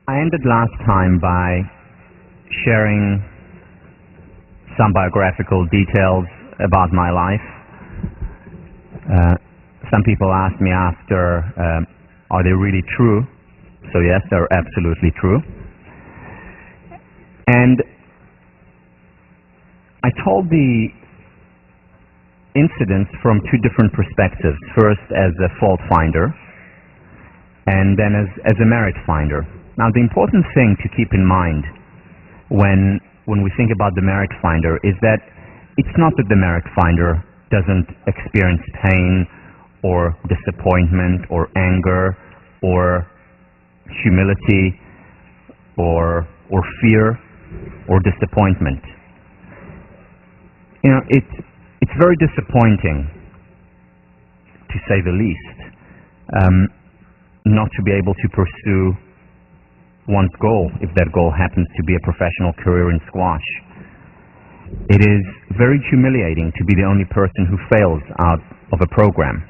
I ended last time by sharing some biographical details about my life. Some people asked me after, are they really true? So yes, they're absolutely true. And I told the incidents from two different perspectives. First as a fault finder, and then as a merit finder. Now the important thing to keep in mind when we think about the merit finder is that it's not that the merit finder doesn't experience pain or disappointment or anger or humility or fear or disappointment. You know, it's very disappointing, to say the least, not to be able to pursue one's goal, if that goal happens to be a professional career in squash. It is very humiliating to be the only person who fails out of a program,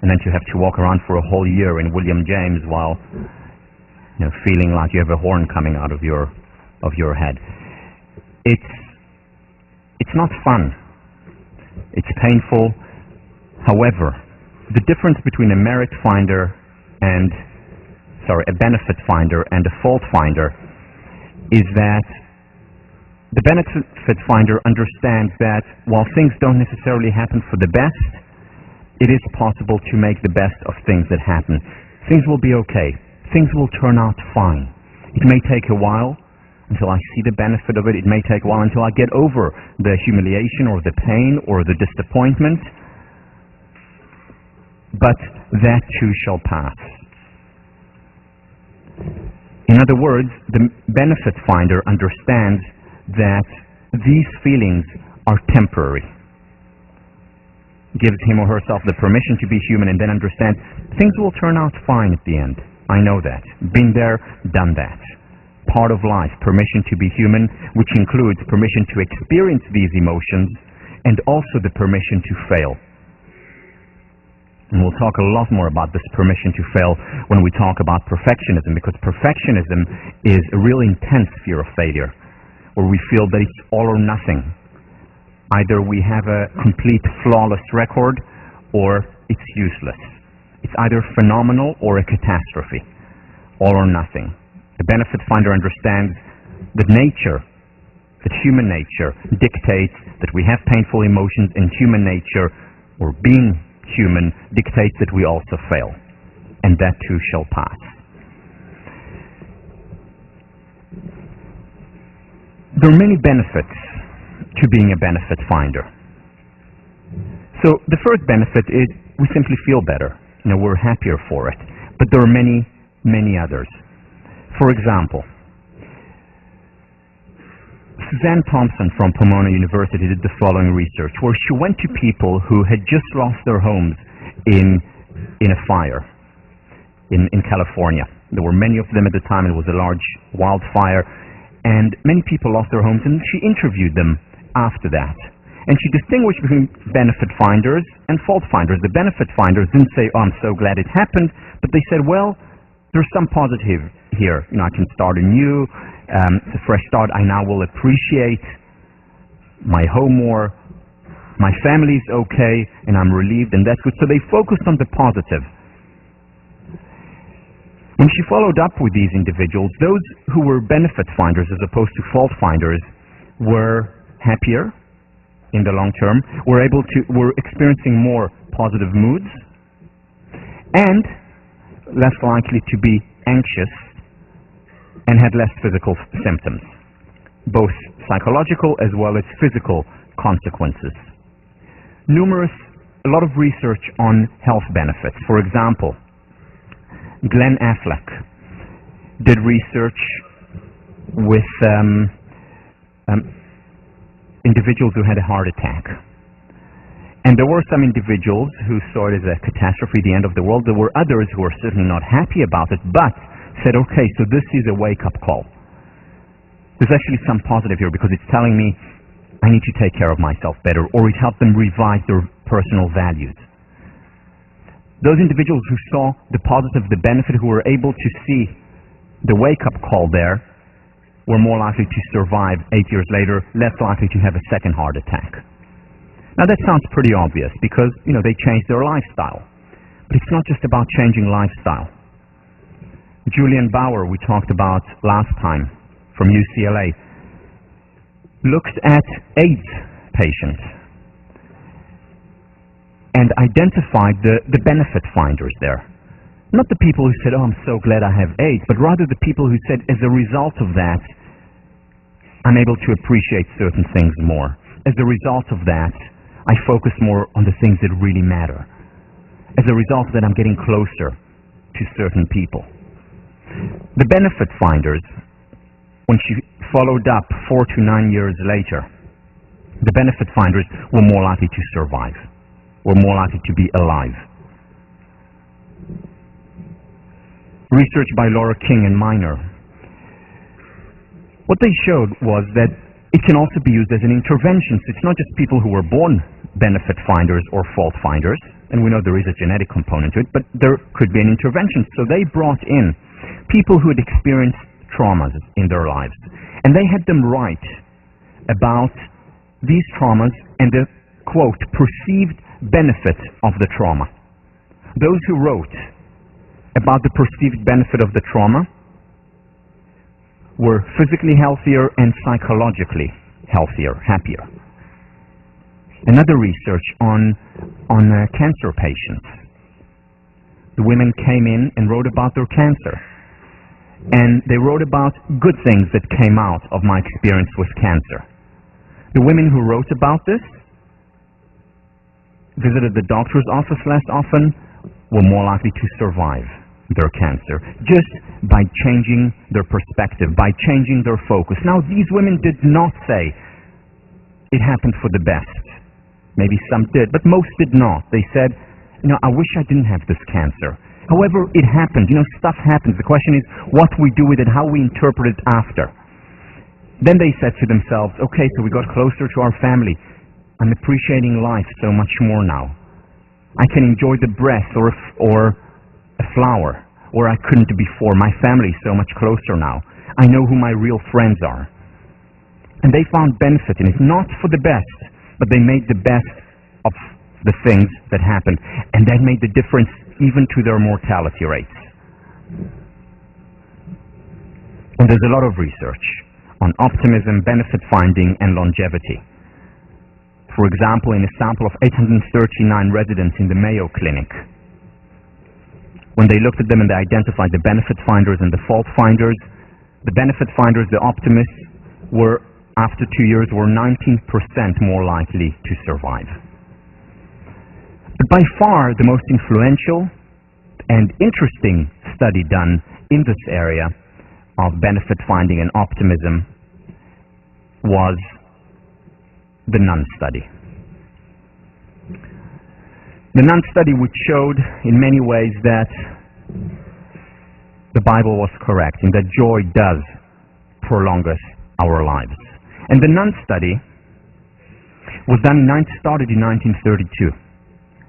and then to have to walk around for a whole year in William James while, you know, feeling like you have a horn coming out of your head. It's not fun. It's painful. However, the difference between a merit finder and a benefit finder and a fault finder is that the benefit finder understands that while things don't necessarily happen for the best, it is possible to make the best of things that happen. Things will be okay. Things will turn out fine. It may take a while until I see the benefit of it. It may take a while until I get over the humiliation or the pain or the disappointment. But that too shall pass. In other words, the benefit finder understands that these feelings are temporary. Gives him or herself the permission to be human, and then understands things will turn out fine at the end. I know that. Been there, done that. Part of life, permission to be human, which includes permission to experience these emotions and also the permission to fail. And we'll talk a lot more about this permission to fail when we talk about perfectionism, because perfectionism is a really intense fear of failure, where we feel that it's all or nothing. Either we have a complete flawless record or it's useless. It's either phenomenal or a catastrophe. All or nothing. The benefit finder understands that human nature dictates that we have painful emotions, and human nature, or being human, dictates that we also fail, and that too shall pass. There are many benefits to being a benefit finder. So the first benefit is we simply feel better. You know, we're happier for it. But there are many, many others. For example, Suzanne Thompson from Pomona University did the following research, where she went to people who had just lost their homes in a fire in California. There were many of them at the time. It was a large wildfire, and many people lost their homes, and she interviewed them after that. And she distinguished between benefit finders and fault finders. The benefit finders didn't say, oh, I'm so glad it happened, but they said, well, there's some positive here. You know, I can start anew. It's a fresh start. I now will appreciate my home more. My family's okay, and I'm relieved, and that's good. So they focused on the positive. When she followed up with these individuals, those who were benefit finders as opposed to fault finders were happier in the long term, were experiencing more positive moods, and less likely to be anxious, and had less physical symptoms, both psychological as well as physical consequences. A lot of research on health benefits. For example, Glenn Affleck did research with individuals who had a heart attack. And there were some individuals who saw it as a catastrophe, the end of the world. There were others who were certainly not happy about it, but said, okay, so this is a wake-up call. There's actually some positive here, because it's telling me I need to take care of myself better, or it helped them revise their personal values. Those individuals who saw the positive, the benefit, who were able to see the wake-up call there, were more likely to survive 8 years later, less likely to have a second heart attack. Now that sounds pretty obvious because, they changed their lifestyle. But it's not just about changing lifestyle. Julian Bauer, we talked about last time, from UCLA, looked at AIDS patients and identified the benefit finders there. Not the people who said, oh, I'm so glad I have AIDS, but rather the people who said, as a result of that, I'm able to appreciate certain things more. As a result of that, I focus more on the things that really matter. As a result of that, I'm getting closer to certain people. The benefit finders, when she followed up 4 to 9 years later, the benefit finders were more likely to survive, were more likely to be alive. Research by Laura King and Miner. What they showed was that it can also be used as an intervention. So it's not just people who were born benefit finders or fault finders, and we know there is a genetic component to it, but there could be an intervention. So they brought in people who had experienced traumas in their lives, and they had them write about these traumas and the, quote, perceived benefit of the trauma. Those who wrote about the perceived benefit of the trauma were physically healthier and psychologically healthier, happier. Another research on cancer patients. The women came in and wrote about their cancer. And they wrote about good things that came out of my experience with cancer. The women who wrote about this visited the doctor's office less often, were more likely to survive their cancer, just by changing their perspective, by changing their focus. Now, these women did not say it happened for the best. Maybe some did, but most did not. They said, I wish I didn't have this cancer. However, it happened. Stuff happens. The question is what we do with it, how we interpret it after. Then they said to themselves, okay, so we got closer to our family. I'm appreciating life so much more now. I can enjoy the breath or a flower, or I couldn't before. My family is so much closer now. I know who my real friends are. And they found benefit in it, not for the best, but they made the best of the things that happened. And that made the difference even to their mortality rates. And there's a lot of research on optimism, benefit finding, and longevity. For example, in a sample of 839 residents in the Mayo Clinic, when they looked at them and they identified the benefit finders and the fault finders, the benefit finders, the optimists, were, after 2 years, were 19% more likely to survive. But by far the most influential and interesting study done in this area of benefit finding and optimism was the Nun study. The Nun study, which showed in many ways that the Bible was correct and that joy does prolong our lives. And the Nun study started in 1932.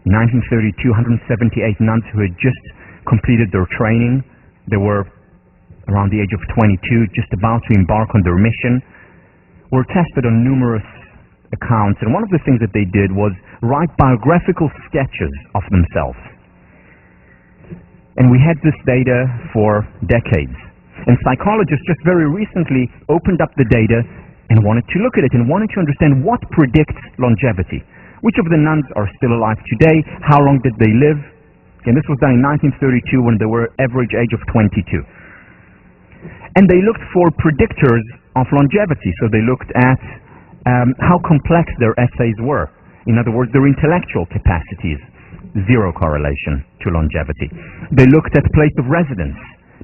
In 1932, 178 nuns who had just completed their training, they were around the age of 22, just about to embark on their mission, were tested on numerous accounts, and one of the things that they did was write biographical sketches of themselves. And we had this data for decades. And psychologists just very recently opened up the data and wanted to look at it and wanted to understand what predicts longevity. Which of the nuns are still alive today? How long did they live? And this was done in 1932 when they were average age of 22. And they looked for predictors of longevity. So they looked at how complex their essays were. In other words, their intellectual capacities. Zero correlation to longevity. They looked at place of residence.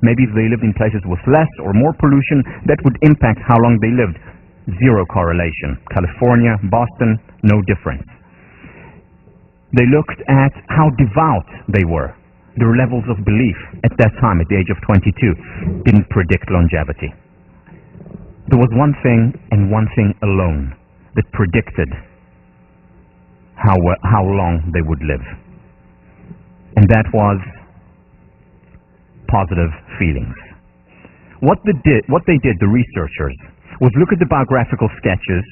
Maybe if they lived in places with less or more pollution, that would impact how long they lived. Zero correlation. California, Boston, no difference. They looked at how devout they were. Their levels of belief at that time, at the age of 22, didn't predict longevity. There was one thing and one thing alone that predicted how long they would live. And that was positive feelings. What they did, the researchers, was look at the biographical sketches.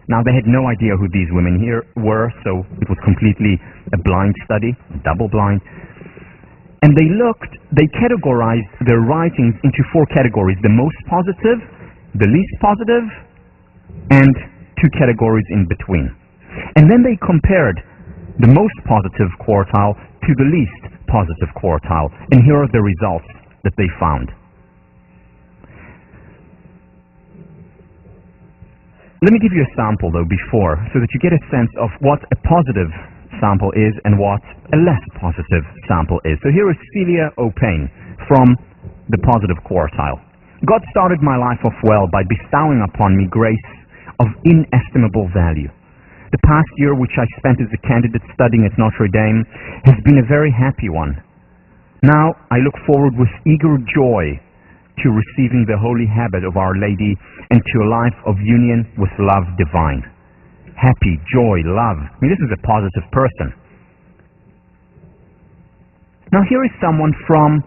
Now, they had no idea who these women here were, so it was completely a blind study, double blind. And they categorized their writings into 4 categories: the most positive, the least positive, and 2 categories in between. And then they compared the most positive quartile to the least positive quartile. And here are the results that they found. Let me give you a sample, though, before, so that you get a sense of what a positive sample is and what a less positive sample is. So here is Celia O'Payne from the positive quartile. God started my life off well by bestowing upon me grace of inestimable value. The past year, which I spent as a candidate studying at Notre Dame, has been a very happy one. Now I look forward with eager joy to receiving the holy habit of Our Lady and to a life of union with love divine. Happy, joy, love. I mean, this is a positive person. Now here is someone from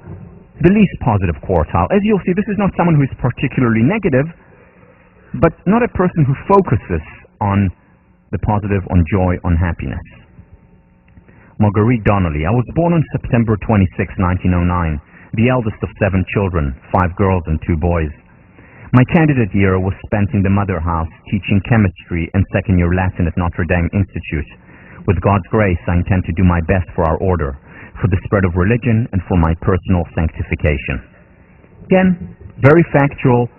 the least positive quartile. As you'll see, this is not someone who is particularly negative, but not a person who focuses on the positive, on joy, on happiness. Marguerite Donnelly. I was born on September 26, 1909. The eldest of 7 children, 5 girls and 2 boys. My candidate year was spent in the mother house teaching chemistry and second-year Latin at Notre Dame Institute. With God's grace, I intend to do my best for our order, for the spread of religion, and for my personal sanctification. Again, very factual,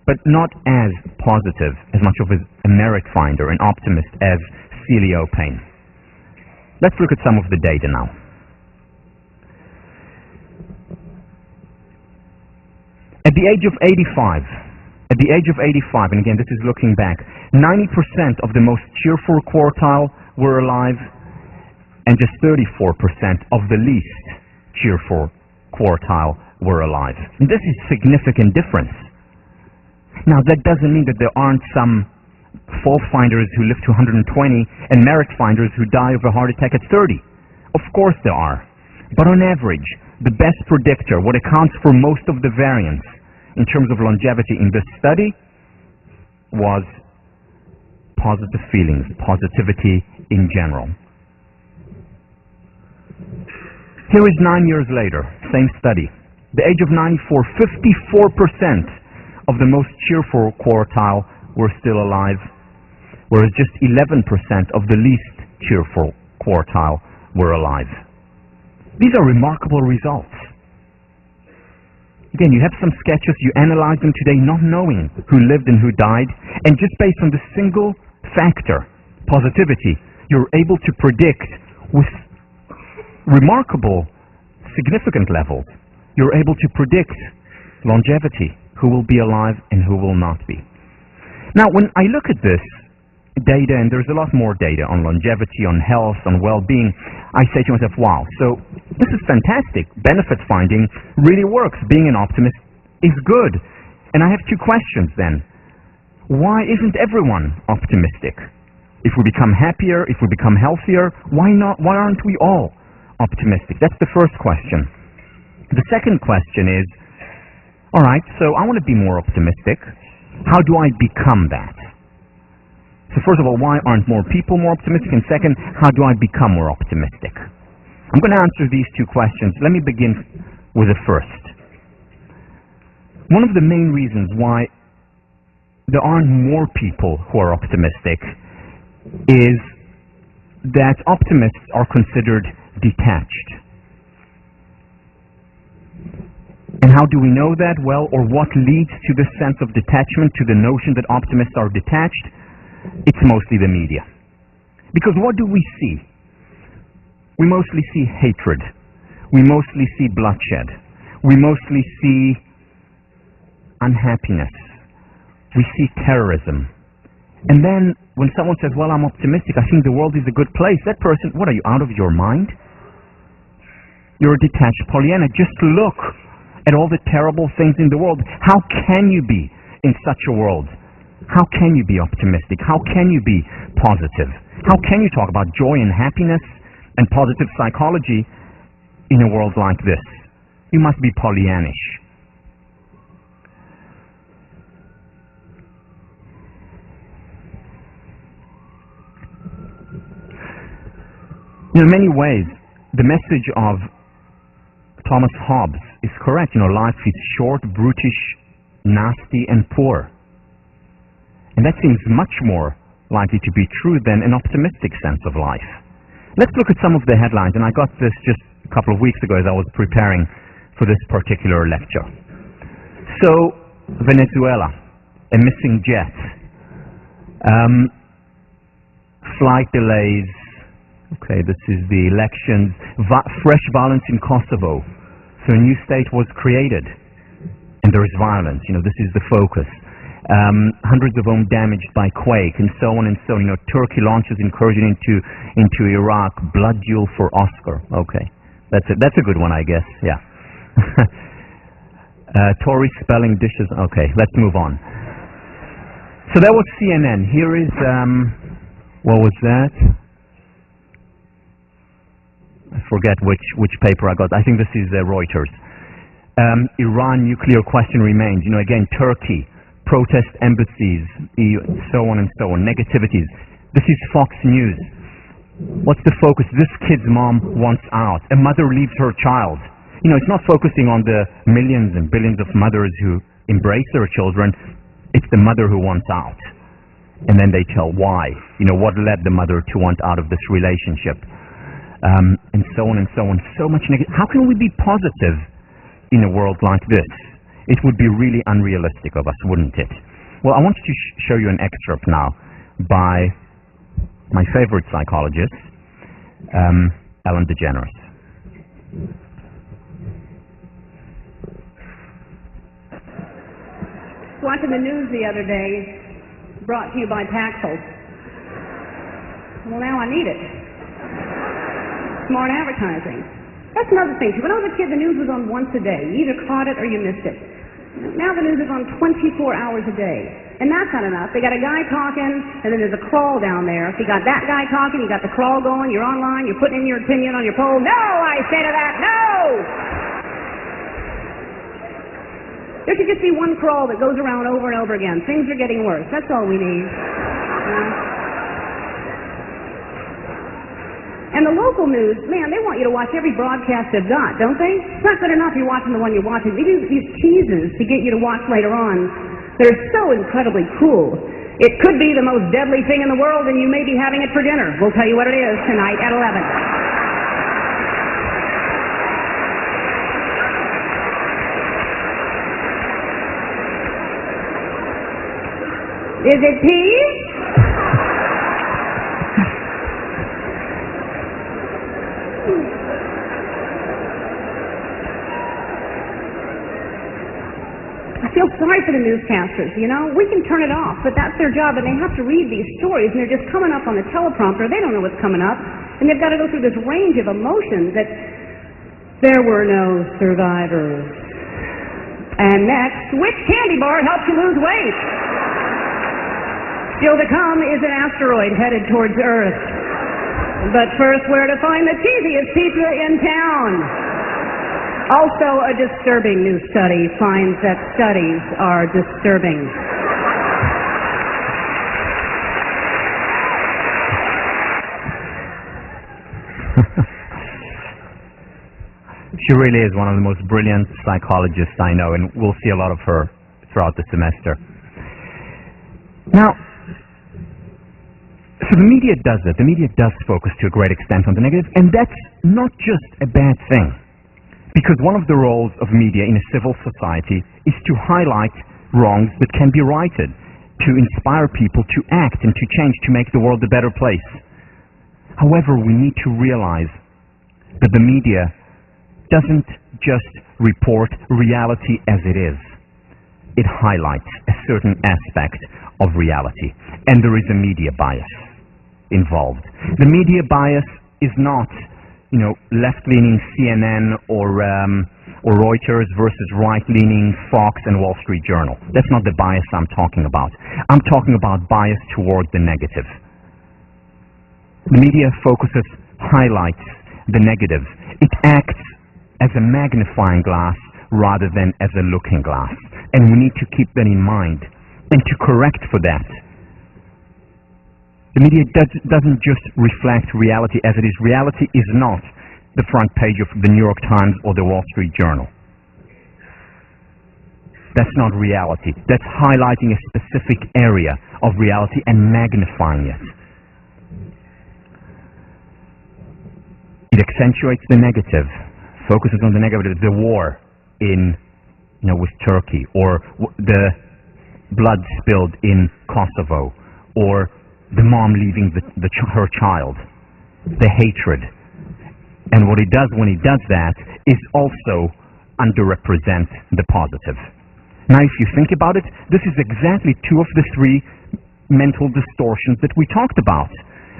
but not as positive, as much of a merit finder, an optimist as Celia O'Payne. Let's look at some of the data now. At the age of 85, and again, this is looking back, 90% of the most cheerful quartile were alive, and just 34% of the least cheerful quartile were alive. And this is significant difference. Now, that doesn't mean that there aren't some fault finders who live to 120 and merit finders who die of a heart attack at 30. Of course there are. But on average, the best predictor, what accounts for most of the variance in terms of longevity in this study, was positive feelings, positivity in general. Here is 9 years later, same study. The age of 94, 54% of the most cheerful quartile were still alive, whereas just 11% of the least cheerful quartile were alive. These are remarkable results. Again, you have some sketches, you analyze them today not knowing who lived and who died, and just based on the single factor, positivity, you're able to predict with remarkable, significant levels, you're able to predict longevity, who will be alive and who will not be. Now, when I look at this data, and there's a lot more data on longevity, on health, on well-being, I say to myself, wow, so this is fantastic. Benefit finding really works. Being an optimist is good. And I have 2 questions then. Why isn't everyone optimistic? If we become happier, if we become healthier, why not? Why aren't we all optimistic? That's the first question. The second question is, all right, so I want to be more optimistic. How do I become that? So first of all, why aren't more people more optimistic? And second, how do I become more optimistic? I'm going to answer these 2 questions. Let me begin with the first. One of the main reasons why there aren't more people who are optimistic is that optimists are considered detached. And how do we know that? Well, or what leads to this sense of detachment, to the notion that optimists are detached? It's mostly the media. Because what do we see? We mostly see hatred. We mostly see bloodshed. We mostly see unhappiness. We see terrorism. And then when someone says, well, I'm optimistic, I think the world is a good place, that person, what are you, out of your mind? You're a detached Pollyanna. Just look at all the terrible things in the world. How can you be in such a world? How can you be optimistic? How can you be positive? How can you talk about joy and happiness and positive psychology in a world like this? You must be Pollyannish. In many ways, the message of Thomas Hobbes is correct. Life is short, brutish, nasty, and poor. And that seems much more likely to be true than an optimistic sense of life. Let's look at some of the headlines, and I got this just a couple of weeks ago as I was preparing for this particular lecture. So, Venezuela, a missing jet, flight delays, okay, this is the elections, fresh violence in Kosovo. So a new state was created, and there is violence. This is the focus. Hundreds of homes damaged by quake, and so on and so on. Turkey launches incursion into Iraq. Blood duel for Oscar. Okay, that's a good one, I guess. Yeah. Tories spelling dishes. Okay, let's move on. So that was CNN. Here is what was that? I forget which paper I got. I think this is Reuters. Iran nuclear question remains. Again, Turkey, protest embassies, so on and so on, negativities. This is Fox News. What's the focus? This kid's mom wants out. A mother leaves her child. It's not focusing on the millions and billions of mothers who embrace their children. It's the mother who wants out. And then they tell why. What led the mother to want out of this relationship. And so on and so on. So much negative. How can we be positive in a world like this? It would be really unrealistic of us, wouldn't it? Well, I want to show you an excerpt now by my favorite psychologist, Ellen DeGeneres. Watching the news the other day, brought to you by Paxil. Well, now I need it. Smart advertising. That's another thing. When I was a kid, the news was on once a day. You either caught it or you missed it. Now the news is on 24 hours a day. And that's not enough. They got a guy talking, and then there's a crawl down there. If you got that guy talking, you got the crawl going, you're online, you're putting in your opinion on your poll. No, I say to that, no! There should just be one crawl that goes around over and over again. Things are getting worse. That's all we need. And the local news, man, they want you to watch every broadcast they've got, don't they? It's not good enough you're watching the one you're watching. They do these teases to get you to watch later on. They're so incredibly cruel. It could be the most deadly thing in the world, and you may be having it for dinner. We'll tell you what it is tonight at 11. Is it peas? I feel sorry for the newscasters, We can turn it off, but that's their job, and they have to read these stories, and they're just coming up on the teleprompter. They don't know what's coming up, and they've got to go through this range of emotions that there were no survivors. And next, which candy bar helps you lose weight? Still to come is an asteroid headed towards Earth. But first, where to find the cheesiest pizza in town? Also, a disturbing new study finds that studies are disturbing. She really is one of the most brilliant psychologists I know, and we'll see a lot of her throughout the semester. Now, so the media does it. The media does focus to a great extent on the negative, and that's not just a bad thing. Because one of the roles of media in a civil society is to highlight wrongs that can be righted, to inspire people to act and to change, to make the world a better place. However, we need to realize that the media doesn't just report reality as it is. It highlights a certain aspect of reality, and there is a media bias involved. The media bias is not left-leaning CNN or Reuters versus right-leaning Fox and Wall Street Journal. That's not the bias I'm talking about. I'm talking about bias toward the negative. The media focuses, highlights the negative. It acts as a magnifying glass rather than as a looking glass. And we need to keep that in mind and to correct for that. The media doesn't just reflect reality as it is. Reality is not the front page of the New York Times or the Wall Street Journal. That's not reality. That's highlighting a specific area of reality and magnifying it. It accentuates the negative, focuses on the negative, the war with Turkey, or the blood spilled in Kosovo, or the mom leaving her child, the hatred. And what he does when he does that is also underrepresent the positive. Now, if you think about it, this is exactly two of the three mental distortions that we talked about.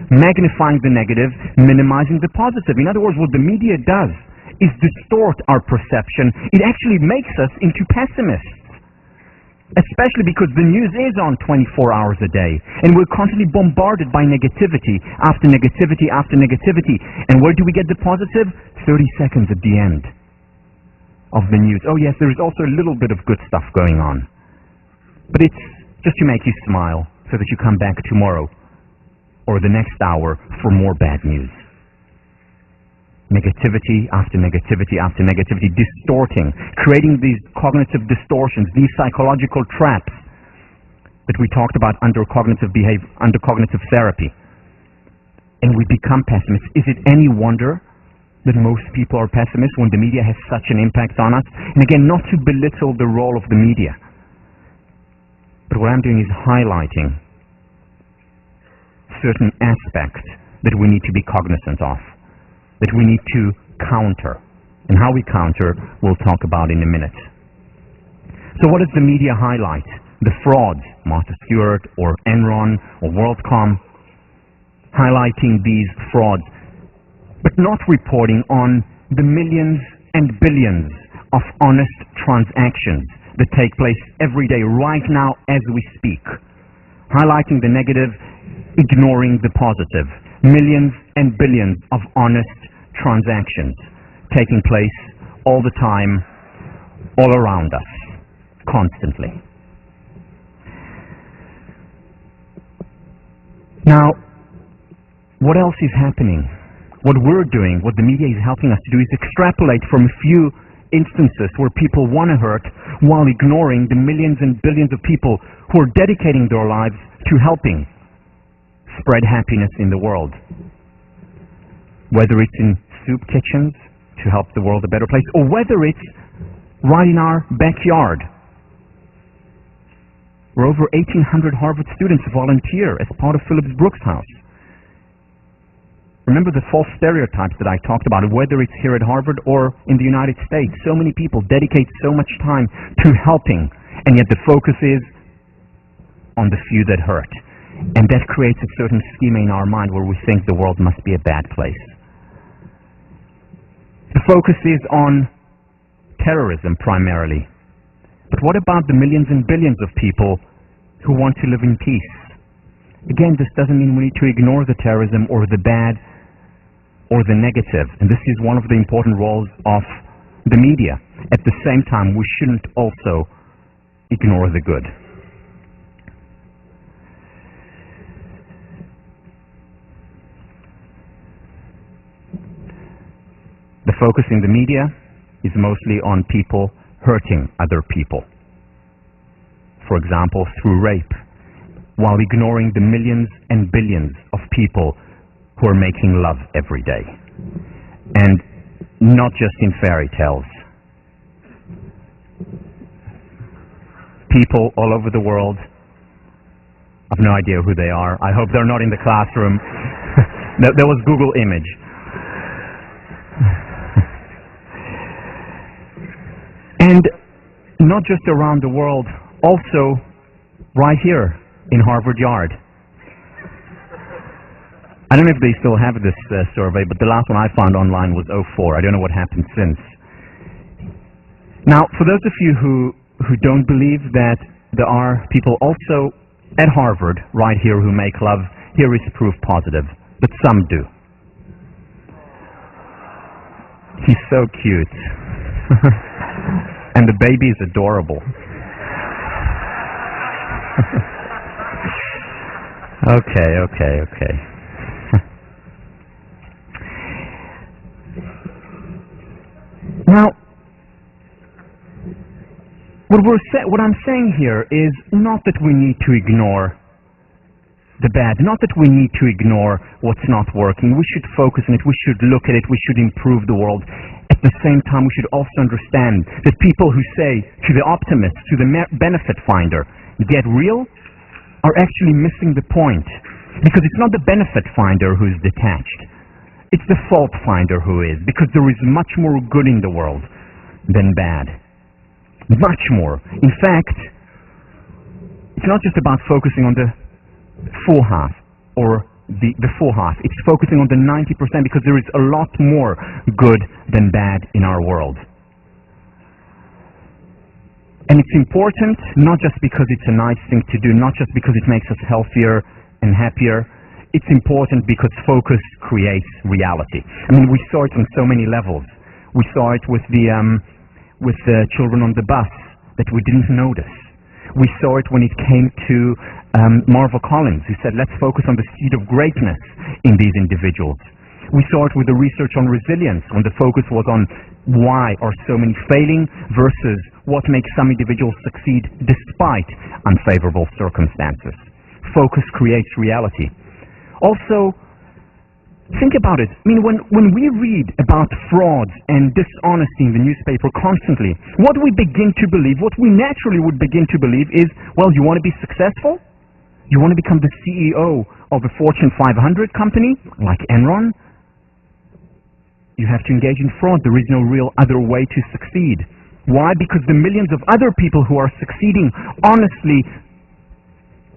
Magnifying the negative, minimizing the positive. In other words, what the media does is distort our perception. It actually makes us into pessimists. Especially because the news is on 24 hours a day, and we're constantly bombarded by negativity after negativity after negativity. And where do we get the positive? 30 seconds at the end of the news. Oh yes, there is also a little bit of good stuff going on. But it's just to make you smile so that you come back tomorrow or the next hour for more bad news. Negativity after negativity after negativity, distorting, creating these cognitive distortions, these psychological traps that we talked about under cognitive therapy. And we become pessimists. Is it any wonder that most people are pessimists when the media has such an impact on us? And again, not to belittle the role of the media, but what I'm doing is highlighting certain aspects that we need to be cognizant of, that we need to counter. And how we counter, we'll talk about in a minute. So what does the media highlight? The frauds, Martha Stewart or Enron or WorldCom, highlighting these frauds, but not reporting on the millions and billions of honest transactions that take place every day, right now as we speak. Highlighting the negative, ignoring the positive. Millions and billions of honest transactions taking place all the time, all around us, constantly. Now, what else is happening? What we're doing, what the media is helping us to do, is extrapolate from a few instances where people want to hurt while ignoring the millions and billions of people who are dedicating their lives to helping spread happiness in the world. Whether it's in soup kitchens to help the world a better place, or whether it's right in our backyard, where over 1,800 Harvard students volunteer as part of Phillips Brooks House. Remember the false stereotypes that I talked about, whether it's here at Harvard or in the United States. So many people dedicate so much time to helping, and yet the focus is on the few that hurt. And that creates a certain schema in our mind where we think the world must be a bad place. The focus is on terrorism primarily. But what about the millions and billions of people who want to live in peace? Again, this doesn't mean we need to ignore the terrorism or the bad or the negative. And this is one of the important roles of the media. At the same time, we shouldn't also ignore the good. The focus in the media is mostly on people hurting other people. For example, through rape, while ignoring the millions and billions of people who are making love every day. And not just in fairy tales. People all over the world, I've no idea who they are. I hope they're not in the classroom. There was Google image. And not just around the world, also right here in Harvard Yard. I don't know if they still have this survey, but the last one I found online was 2004. I don't know what happened since. Now, for those of you who don't believe that there are people also at Harvard right here who make love, here is proof positive, but some do. He's so cute. And the baby is adorable. Okay. Now, what I'm saying here is not that we need to ignore the bad, not that we need to ignore what's not working. We should focus on it, we should look at it, we should improve the world. At the same time, we should also understand that people who say to the optimist, to the benefit finder, get real, are actually missing the point. Because it's not the benefit finder who is detached. It's the fault finder who is. Because there is much more good in the world than bad. Much more. In fact, it's not just about focusing on the full half or the full half. It's focusing on the 90% because there is a lot more good than bad in our world. And it's important not just because it's a nice thing to do, not just because it makes us healthier and happier. It's important because focus creates reality. I mean, we saw it on so many levels. We saw it with the children on the bus that we didn't notice. We saw it when it came to Marva Collins, who said, let's focus on the seed of greatness in these individuals. We saw it with the research on resilience, when the focus was on why are so many failing versus what makes some individuals succeed despite unfavorable circumstances. Focus creates reality. Also, think about it. I mean, when we read about frauds and dishonesty in the newspaper constantly, what we begin to believe, what we naturally would begin to believe is, well, you want to be successful? You want to become the CEO of a Fortune 500 company like Enron? You have to engage in fraud. There is no real other way to succeed. Why? Because the millions of other people who are succeeding honestly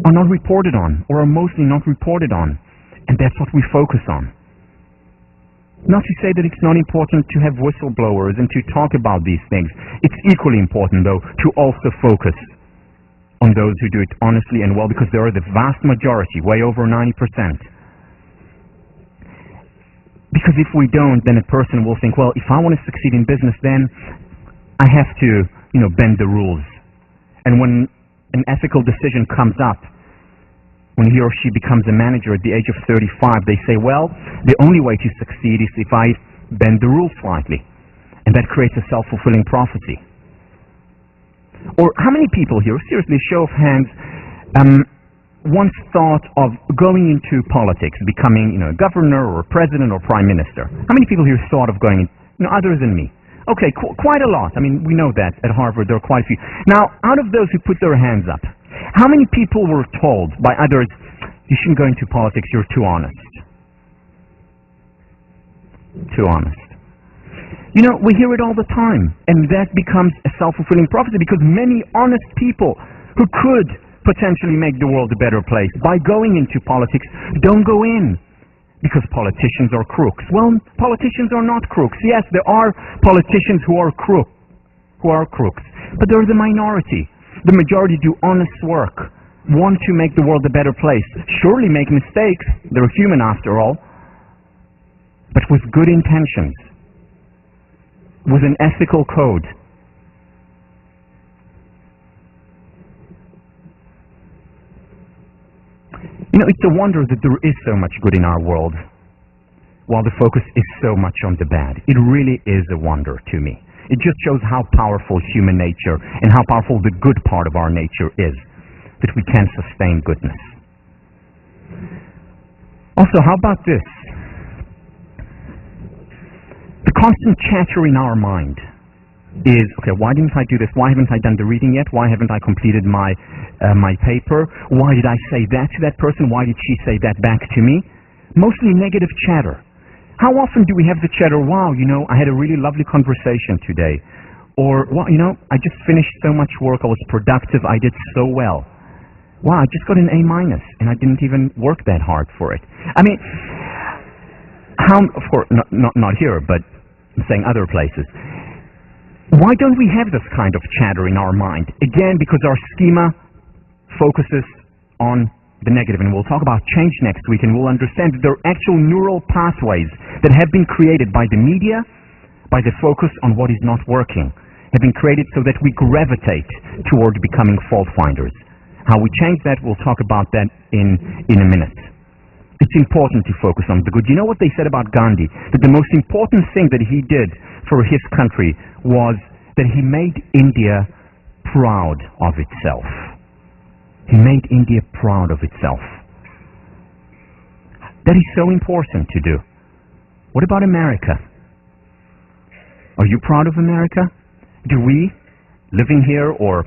are not reported on, or are mostly not reported on. And that's what we focus on. Not to say that it's not important to have whistleblowers and to talk about these things. It's equally important, though, to also focus on those who do it honestly and well, because they are the vast majority, way over 90%. Because if we don't, then a person will think, well, if I want to succeed in business, then I have to, bend the rules. And when an ethical decision comes up, when he or she becomes a manager at the age of 35, they say, well, the only way to succeed is if I bend the rules slightly. And that creates a self-fulfilling prophecy. Or how many people here, seriously, show of hands, once thought of going into politics, becoming, a governor or a president or prime minister? How many people here thought of going, other than me? Okay, quite a lot. I mean, we know that at Harvard there are quite a few. Now, out of those who put their hands up, how many people were told by others, you shouldn't go into politics, you're too honest? Too honest. We hear it all the time, and that becomes a self-fulfilling prophecy because many honest people who could potentially make the world a better place by going into politics don't go in because politicians are crooks. Well, politicians are not crooks. Yes, there are politicians who are crooks, but they're the minority. The majority do honest work, want to make the world a better place, surely make mistakes, they're human after all, but with good intentions, with an ethical code. It's a wonder that there is so much good in our world, while the focus is so much on the bad. It really is a wonder to me. It just shows how powerful human nature and how powerful the good part of our nature is, that we can sustain goodness. Also, how about this? The constant chatter in our mind is, okay, why didn't I do this? Why haven't I done the reading yet? Why haven't I completed my paper? Why did I say that to that person? Why did she say that back to me? Mostly negative chatter. How often do we have the chatter, wow, I had a really lovely conversation today. Or, well, I just finished so much work, I was productive, I did so well. Wow, I just got an A-, and I didn't even work that hard for it. I mean, of course, not here, but I'm saying other places. Why don't we have this kind of chatter in our mind? Again, because our schema focuses on the negative, and we'll talk about change next week, and we'll understand that there are actual neural pathways that have been created by the media, by the focus on what is not working, have been created so that we gravitate toward becoming fault finders. How we change that, we'll talk about that in a minute. It's important to focus on the good. You know what they said about Gandhi? That the most important thing that he did for his country was that he made India proud of itself. He made India proud of itself. That is so important to do. What about America? Are you proud of America? Do we, living here, or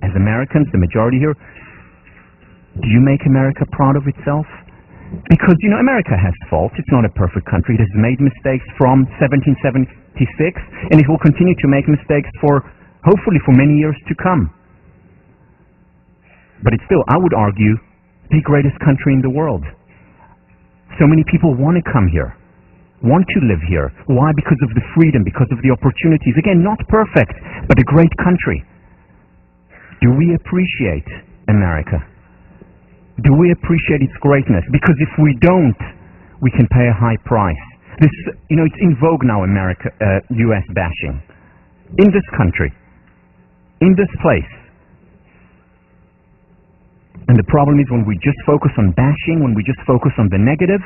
as Americans, the majority here, do you make America proud of itself? Because, you know, America has faults. It's not a perfect country. It has made mistakes from 1776, and it will continue to make mistakes hopefully for many years to come. But it's still, I would argue, the greatest country in the world. So many people want to come here, want to live here. Why? Because of the freedom, because of the opportunities. Again, not perfect, but a great country. Do we appreciate America? Do we appreciate its greatness? Because if we don't, we can pay a high price. This, you know, it's in vogue now, U.S. bashing. In this country, in this place. And the problem is when we just focus on bashing, when we just focus on the negative,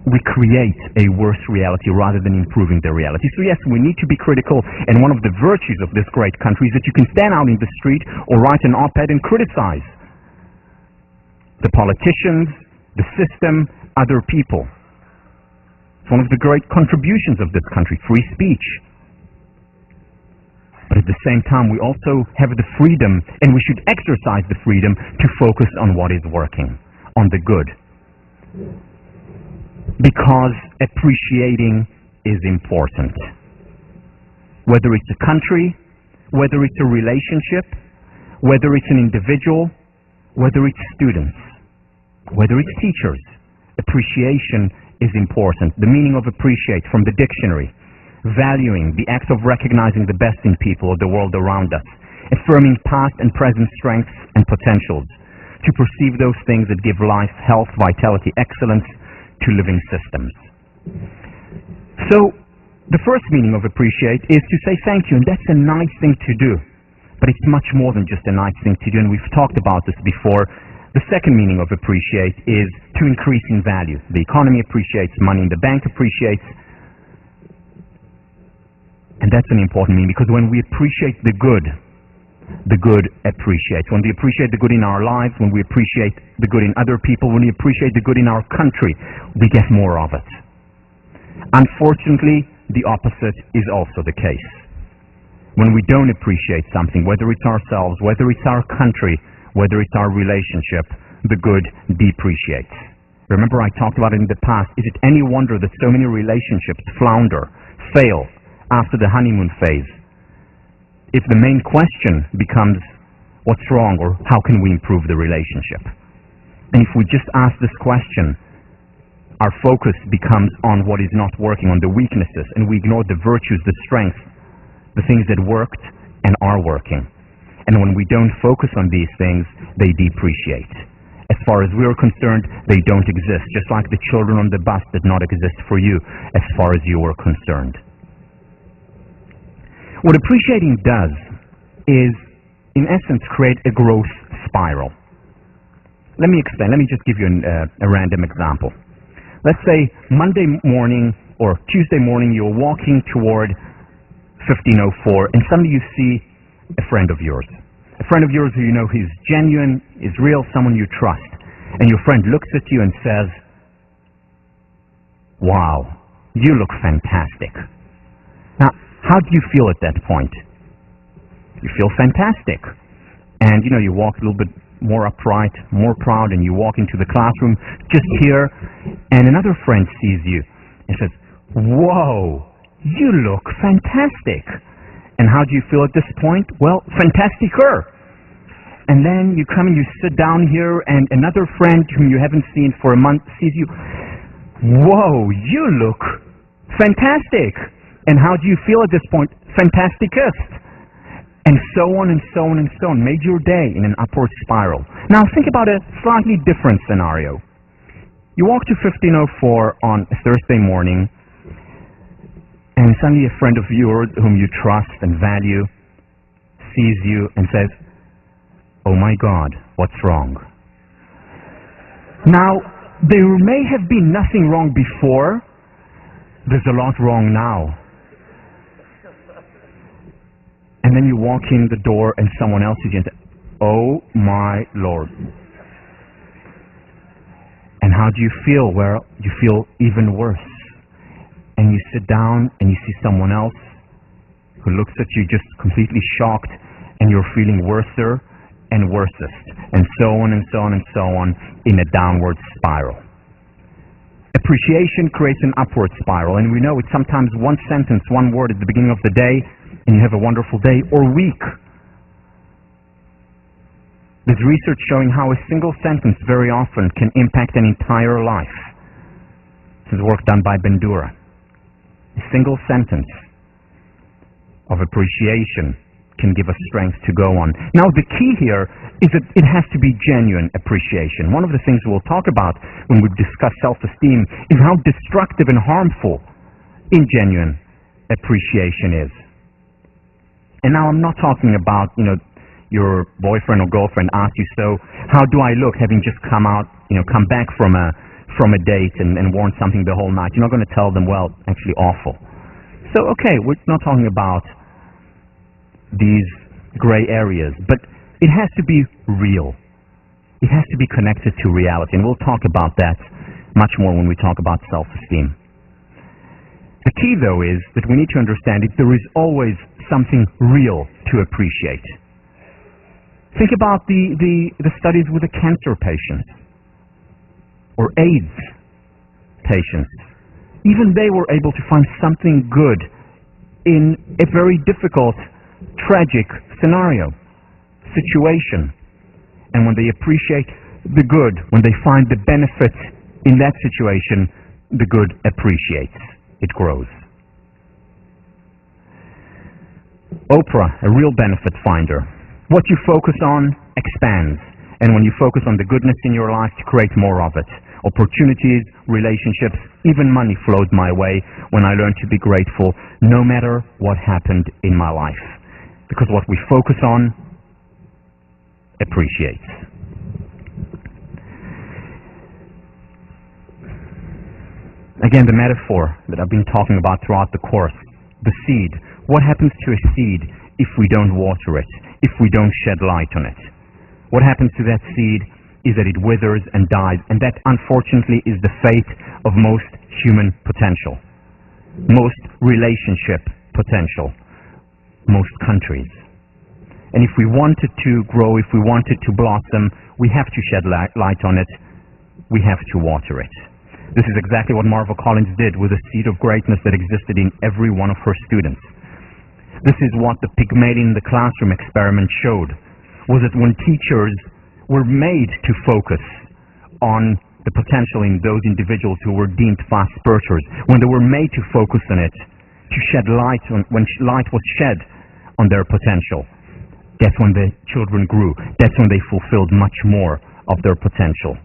we create a worse reality rather than improving the reality. So yes, we need to be critical, and one of the virtues of this great country is that you can stand out in the street or write an op-ed and criticize the politicians, the system, other people. It's one of the great contributions of this country, free speech. But at the same time, we also have the freedom, and we should exercise the freedom to focus on what is working, on the good. Because appreciating is important. Whether it's a country, whether it's a relationship, whether it's an individual, whether it's students, whether it's teachers, appreciation is important. The meaning of appreciate from the dictionary. Valuing, the act of recognizing the best in people or the world around us, affirming past and present strengths and potentials, to perceive those things that give life, health, vitality, excellence to living systems. So, the first meaning of appreciate is to say thank you, and that's a nice thing to do. But it's much more than just a nice thing to do, and we've talked about this before. The second meaning of appreciate is to increase in value. The economy appreciates, money in the bank appreciates. And that's an important meaning, because when we appreciate the good appreciates. When we appreciate the good in our lives, when we appreciate the good in other people, when we appreciate the good in our country, we get more of it. Unfortunately, the opposite is also the case. When we don't appreciate something, whether it's ourselves, whether it's our country, whether it's our relationship, the good depreciates. Remember, I talked about it in the past. Is it any wonder that so many relationships flounder, fail, after the honeymoon phase, if the main question becomes what's wrong or how can we improve the relationship? And if we just ask this question, our focus becomes on what is not working, on the weaknesses, and we ignore the virtues, the strengths, the things that worked and are working. And when we don't focus on these things, they depreciate. As far as we're concerned, they don't exist, just like the children on the bus did not exist for you as far as you were concerned. What appreciating does is, in essence, create a growth spiral. Let me explain. Let me just give you a random example. Let's say Monday morning or Tuesday morning you're walking toward 1504 and suddenly you see a friend of yours. A friend of yours who you know is genuine, is real, someone you trust. And your friend looks at you and says, "Wow, you look fantastic." Now, how do you feel at that point? You feel fantastic. And, you know, you walk a little bit more upright, more proud, and you walk into the classroom just here, and another friend sees you and says, "Whoa, you look fantastic." And how do you feel at this point? Well, fantasticer. And then you come and you sit down here, and another friend whom you haven't seen for a month sees you, "Whoa, you look fantastic." And how do you feel at this point? Fantasticus. And so on and so on and so on. Made your day in an upward spiral. Now think about a slightly different scenario. You walk to 1504 on a Thursday morning, and suddenly a friend of yours whom you trust and value sees you and says, oh my God, what's wrong? Now, there may have been nothing wrong before, there's a lot wrong now. And then you walk in the door and someone else is in, oh my Lord. And how do you feel? Well, you feel even worse. And you sit down and you see someone else who looks at you just completely shocked, and you're feeling worser and worsest, and so on and so on and so on, in a downward spiral. Appreciation creates an upward spiral, and we know it's sometimes one sentence, one word at the beginning of the day, and you have a wonderful day or week. There's research showing how a single sentence very often can impact an entire life. This is work done by Bandura. A single sentence of appreciation can give us strength to go on. Now, the key here is that it has to be genuine appreciation. One of the things we'll talk about when we discuss self-esteem is how destructive and harmful ingenuine appreciation is. And now I'm not talking about, your boyfriend or girlfriend asks you, so how do I look, having just come back from a date and worn something the whole night. You're not going to tell them, well, actually awful. So, okay, we're not talking about these gray areas, but it has to be real. It has to be connected to reality, and we'll talk about that much more when we talk about self-esteem. The key, though, is that we need to understand that there is always something real to appreciate. Think about the studies with the cancer patients or AIDS patients. Even they were able to find something good in a very difficult, tragic situation. And when they appreciate the good, when they find the benefit in that situation, the good appreciates. It grows. Oprah, a real benefit finder. What you focus on expands. And when you focus on the goodness in your life, to create more of it. Opportunities, relationships, even money flowed my way when I learned to be grateful no matter what happened in my life. Because what we focus on appreciates. Again, the metaphor that I've been talking about throughout the course, the seed. What happens to a seed if we don't water it, if we don't shed light on it? What happens to that seed is that it withers and dies, and that unfortunately is the fate of most human potential, most relationship potential, most countries. And if we wanted to grow, if we wanted to blossom, we have to shed light on it, we have to water it. This is exactly what Marva Collins did with the seed of greatness that existed in every one of her students. This is what the Pygmalion in the classroom experiment showed, was that when teachers were made to focus on the potential in those individuals who were deemed fast spurters, when they were made to focus on it, to shed light on, when light was shed on their potential, that's when the children grew. That's when they fulfilled much more of their potential.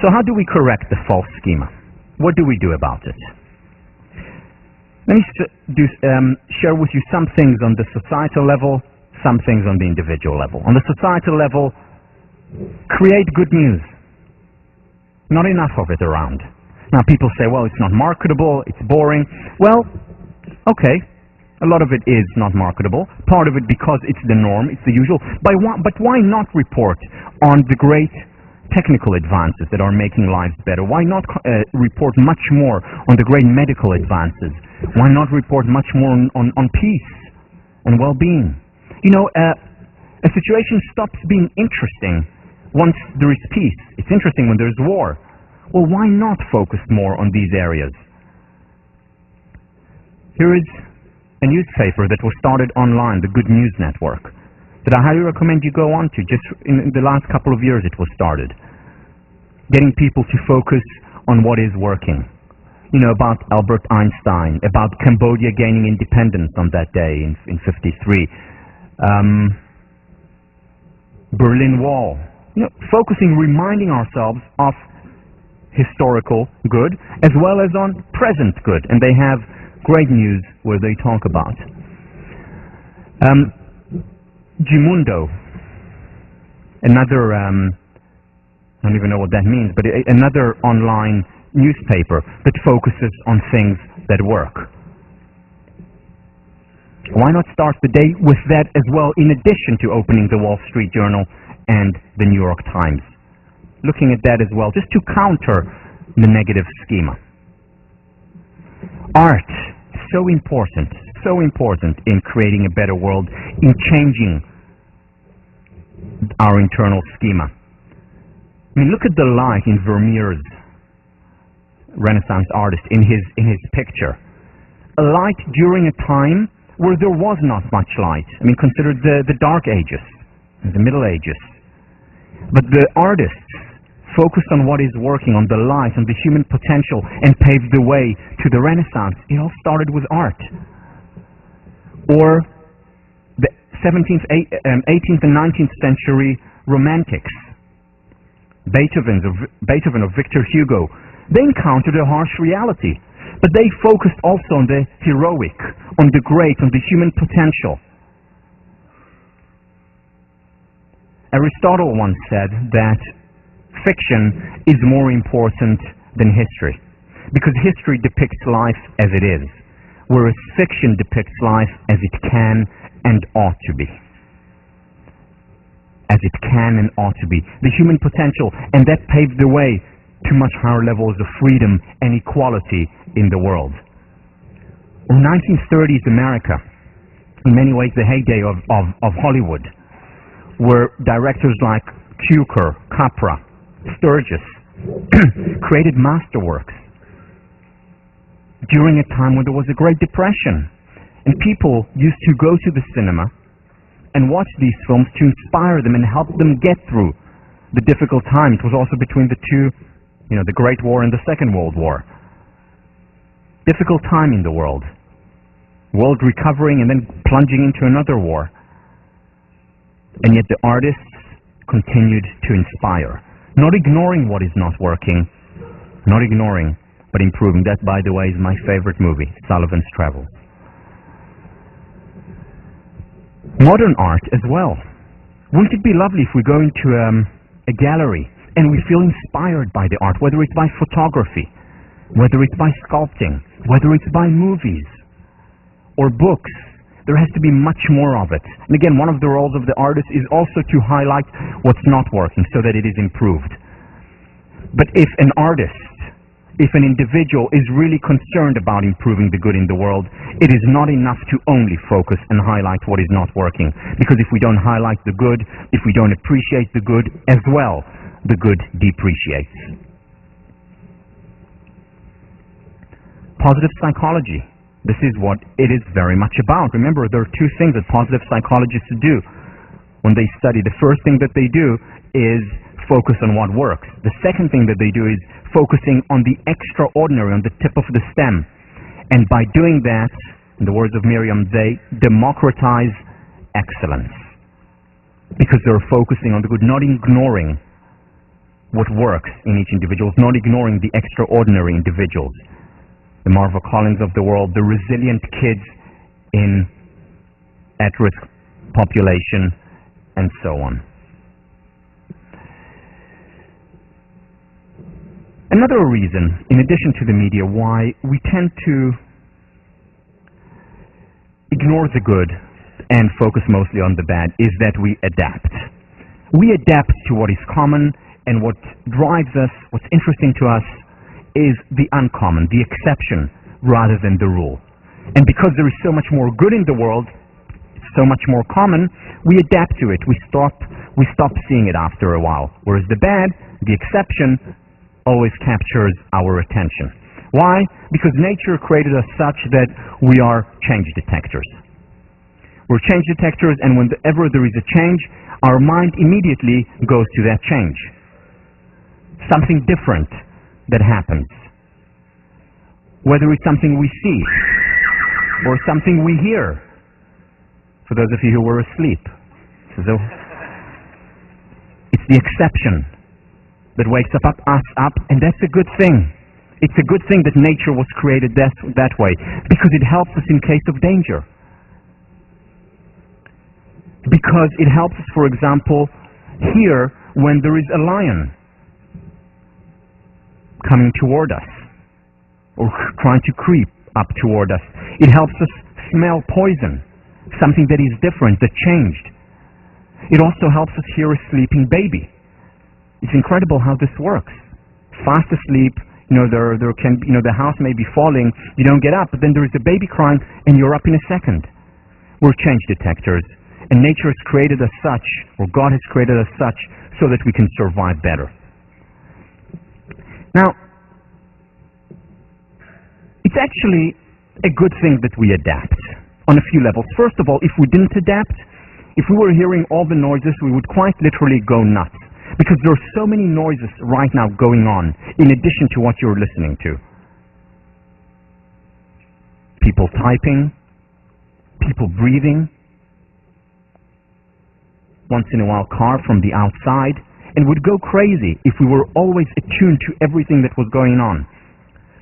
So how do we correct the false schema? What do we do about it? Let me share with you some things on the societal level, some things on the individual level. On the societal level, create good news. Not enough of it around. Now people say, well, it's not marketable, it's boring. Well, okay, a lot of it is not marketable. Part of it because it's the norm, it's the usual. But why not report on the great technical advances that are making lives better? Why not report much more on the great medical advances? Why not report much more on peace and well-being? A situation stops being interesting once there is peace. It's interesting when there's war. Well, why not focus more on these areas? Here is a newspaper that was started online, the Good News Network, that I highly recommend you go on to. Just in the last couple of years it was started. Getting people to focus on what is working. About Albert Einstein, about Cambodia gaining independence on that day in 1953. Berlin Wall. Focusing, reminding ourselves of historical good as well as on present good, and they have great news where they talk about. Gimundo, another, I don't even know what that means, but another online newspaper that focuses on things that work. Why not start the day with that as well, in addition to opening the Wall Street Journal and the New York Times? Looking at that as well, just to counter the negative schema. Art, so important in creating a better world, in changing our internal schema. I mean, look at the light in Vermeer's Renaissance artist in his picture. A light during a time where there was not much light. I mean, consider the Dark Ages, the Middle Ages. But the artists focused on what is working, on the light, on the human potential, and paved the way to the Renaissance. It all started with art. Or the 17th, 18th and 19th century romantics. Beethoven or Victor Hugo, they encountered a harsh reality, but they focused also on the heroic, on the great, on the human potential. Aristotle once said that fiction is more important than history, because history depicts life as it is, whereas fiction depicts life as it can and ought to be. As it can and ought to be. The human potential, and that paved the way to much higher levels of freedom and equality in the world. Or 1930s America, in many ways the heyday of Hollywood, where directors like Cukor, Capra, Sturgis created masterworks during a time when there was a Great Depression, and people used to go to the cinema and watch these films to inspire them and help them get through the difficult time. It was also between the two, the Great War and the Second World War. Difficult time in the world. World recovering and then plunging into another war. And yet the artists continued to inspire. Not ignoring what is not working. Not ignoring, but improving. That, by the way, is my favorite movie, Sullivan's Travels. Modern art as well. Wouldn't it be lovely if we go into a gallery and we feel inspired by the art, whether it's by photography, whether it's by sculpting, whether it's by movies or books? There has to be much more of it. And again, one of the roles of the artist is also to highlight what's not working so that it is improved. But if an artist, if an individual is really concerned about improving the good in the world, it is not enough to only focus and highlight what is not working. Because if we don't highlight the good, if we don't appreciate the good as well, the good depreciates. Positive psychology. This is what it is very much about. Remember, there are two things that positive psychologists do when they study. The first thing that they do is focus on what works. The second thing that they do is focusing on the extraordinary, on the tip of the stem. And by doing that, in the words of Miriam, they democratize excellence. Because they're focusing on the good, not ignoring what works in each individual, not ignoring the extraordinary individuals. The Marva Collins of the world, the resilient kids in at-risk population, and so on. Another reason, in addition to the media, why we tend to ignore the good and focus mostly on the bad is that we adapt. We adapt to what is common, and what drives us, what's interesting to us, is the uncommon, the exception, rather than the rule. And because there is so much more good in the world, so much more common, we adapt to it. We stop seeing it after a while. Whereas the bad, the exception, always captures our attention. Why? Because nature created us such that we are change detectors. We're change detectors, and whenever there is a change, our mind immediately goes to that change. Something different that happens. Whether it's something we see or something we hear. For those of you who were asleep. So it's the exception that wakes us up, and that's a good thing. It's a good thing that nature was created that way, because it helps us in case of danger. Because it helps us, for example, here when there is a lion coming toward us, or trying to creep up toward us. It helps us smell poison, something that is different, that changed. It also helps us hear a sleeping baby. It's incredible how this works. Fast asleep, there can be, the house may be falling, you don't get up, but then there is a baby crying, and you're up in a second. We're change detectors, and nature has created us such, or God has created us such, so that we can survive better. Now, it's actually a good thing that we adapt on a few levels. First of all, if we didn't adapt, if we were hearing all the noises, we would quite literally go nuts. Because there are so many noises right now going on, in addition to what you're listening to. People typing, people breathing, once in a while car from the outside, and would go crazy if we were always attuned to everything that was going on.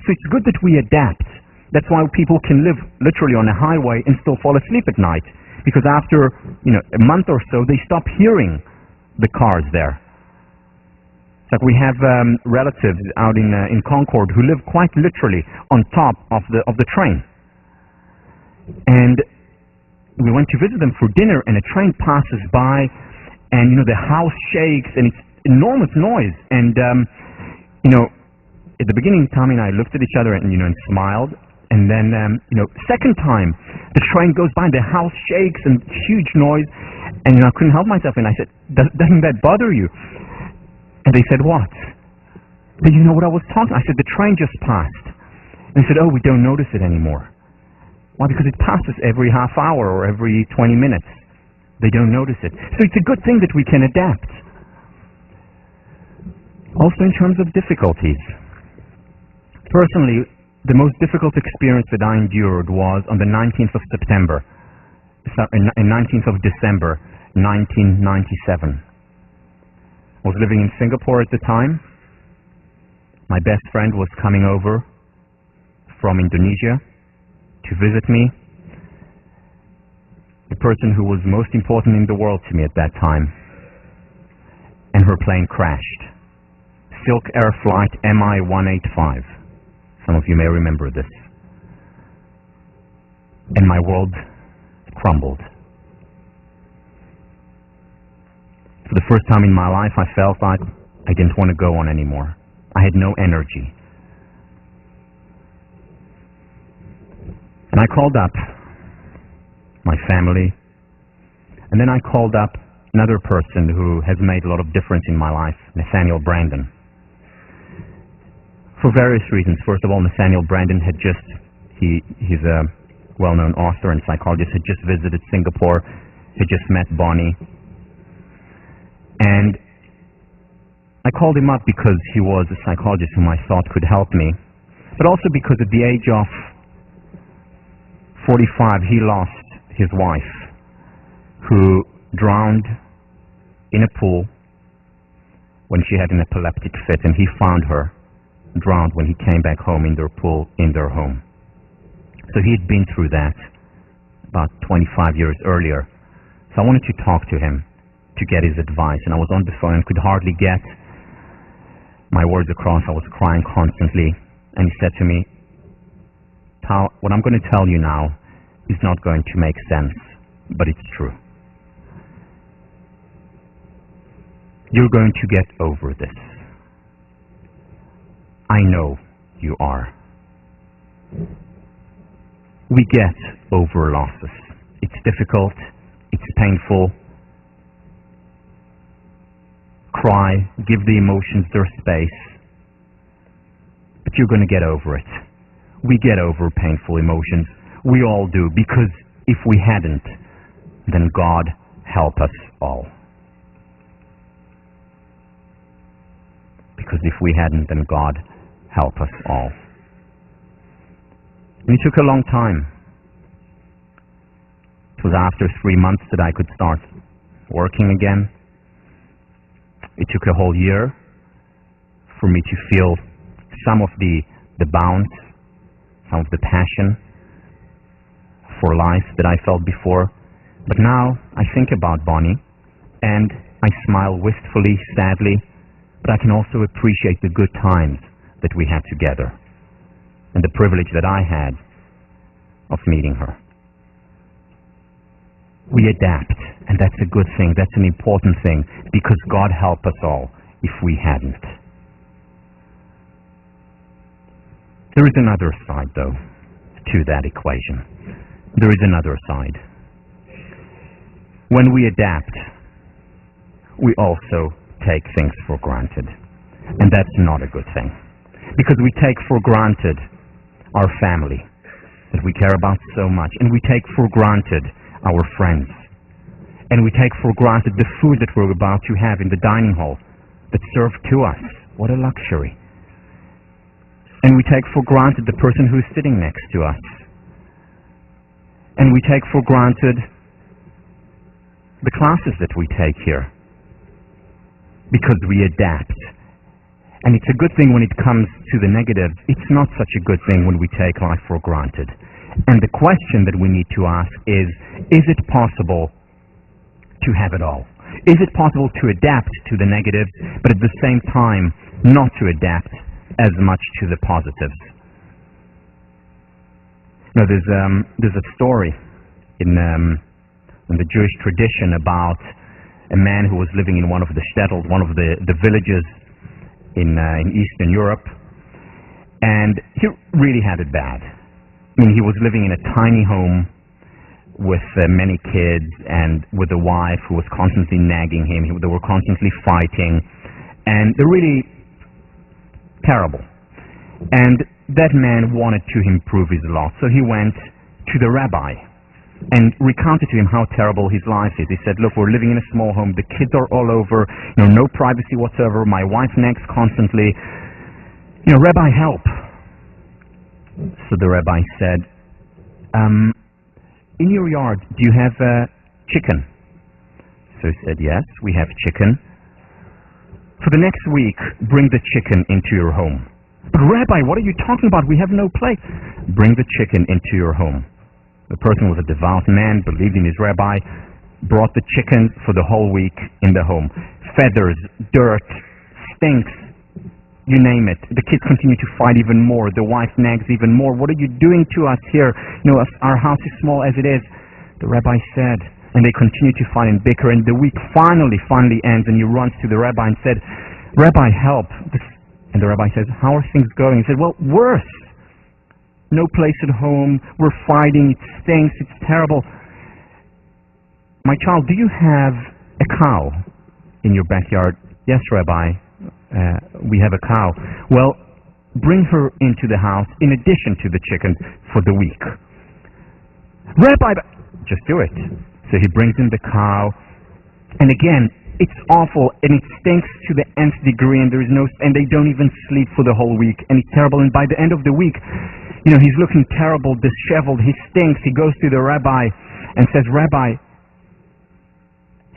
So it's good that we adapt. That's why people can live literally on a highway and still fall asleep at night. Because after a month or so, they stop hearing the cars there. It's like we have relatives out in Concord who live quite literally on top of the train. And we went to visit them for dinner, and a train passes by, and the house shakes, and it's enormous noise. And at the beginning, Tommy and I looked at each other and and smiled. And then second time the train goes by, and the house shakes, and huge noise. And I couldn't help myself, and I said, "Doesn't that bother you?" And they said, "What?" Did you know what I was talking? I said, "The train just passed." And they said, "Oh, we don't notice it anymore." Why? Because it passes every half hour or every 20 minutes. They don't notice it. So it's a good thing that we can adapt. Also in terms of difficulties. Personally, the most difficult experience that I endured was on the 19th of September, 19th of December, 1997. I was living in Singapore at the time. My best friend was coming over from Indonesia to visit me. The person who was most important in the world to me at that time. And her plane crashed. Silk Air Flight MI-185. Some of you may remember this. And my world crumbled. For the first time in my life, I felt like I didn't want to go on anymore. I had no energy. And I called up my family, and then I called up another person who has made a lot of difference in my life, Nathaniel Brandon. For various reasons. First of all, Nathaniel Brandon he's a well-known author and psychologist, had just visited Singapore, had just met Bonnie. And I called him up because he was a psychologist whom I thought could help me, but also because at the age of 45, he lost his wife, who drowned in a pool when she had an epileptic fit, and he found her drowned when he came back home in their pool in their home. So he had been through that about 25 years earlier. So I wanted to talk to him to get his advice, and I was on the phone and could hardly get my words across. I was crying constantly, and he said to me, "Tal, what I'm going to tell you now is not going to make sense, but it's true. You're going to get over this. I know you are. We get over losses. It's difficult, it's painful. Cry, give the emotions their space, but you're going to get over it. We get over painful emotions. We all do, because if we hadn't, then God help us all. Because if we hadn't, then God help us all." And it took a long time. It was after 3 months that I could start working again. It took a whole year for me to feel some of the bounce, some of the passion for life that I felt before. But now I think about Bonnie, and I smile wistfully, sadly, but I can also appreciate the good times that we had together and the privilege that I had of meeting her. We adapt, and that's a good thing. That's an important thing, because God help us all if we hadn't. There is another side, though, to that equation. There is another side. When we adapt, we also take things for granted. And that's not a good thing. Because we take for granted our family that we care about so much. And we take for granted our friends. And we take for granted the food that we're about to have in the dining hall that's served to us. What a luxury. And we take for granted the person who's sitting next to us. And we take for granted the classes that we take here. Because we adapt. And it's a good thing when it comes to the negative. It's not such a good thing when we take life for granted. And the question that we need to ask is it possible to have it all? Is it possible to adapt to the negatives, but at the same time not to adapt as much to the positives? Now, there's a story in the Jewish tradition about a man who was living in one of the shtetls, one of the villages in Eastern Europe, and he really had it bad. I mean, he was living in a tiny home with many kids and with a wife who was constantly nagging him. They were constantly fighting, and they're really terrible. And that man wanted to improve his lot, so he went to the rabbi and recounted to him how terrible his life is. He said, look, we're living in a small home, the kids are all over, no privacy whatsoever, my wife nags constantly, Rabbi, help. So the rabbi said, in your yard, do you have chicken? So he said, yes, we have chicken. For the next week, bring the chicken into your home. But Rabbi, what are you talking about? We have no place. Bring the chicken into your home. The person was a devout man, believed in his rabbi, brought the chicken for the whole week in the home. Feathers, dirt, stinks, you name it. The kids continue to fight even more. The wife nags even more. What are you doing to us here? Our house is small as it is. The rabbi said, and they continue to fight and bicker, and the week finally ends, and he runs to the rabbi and said, Rabbi, help. And the rabbi says, how are things going? He said, well, worse. No place at home, we're fighting, it stinks, it's terrible. My child, do you have a cow in your backyard? Yes, Rabbi, we have a cow. Well, bring her into the house in addition to the chicken for the week. Rabbi, just do it. So he brings in the cow, and again, it's awful, and it stinks to the nth degree, and and they don't even sleep for the whole week, and it's terrible, and by the end of the week, he's looking terrible, disheveled, he stinks. He goes to the rabbi and says, Rabbi,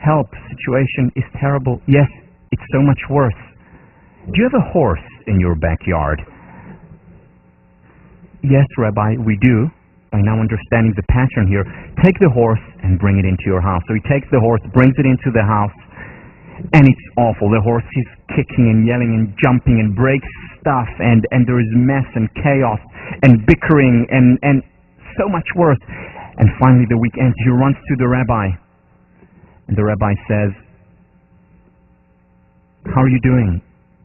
help, situation is terrible. Yes, it's so much worse. Do you have a horse in your backyard? Yes, Rabbi, we do. By now understanding the pattern here, take the horse and bring it into your house. So he takes the horse, brings it into the house, and it's awful. The horse is kicking and yelling and jumping and breaks stuff, and there is mess and chaos and bickering and so much worse. And finally the week ends. He runs to the rabbi, and the rabbi says, how are you doing?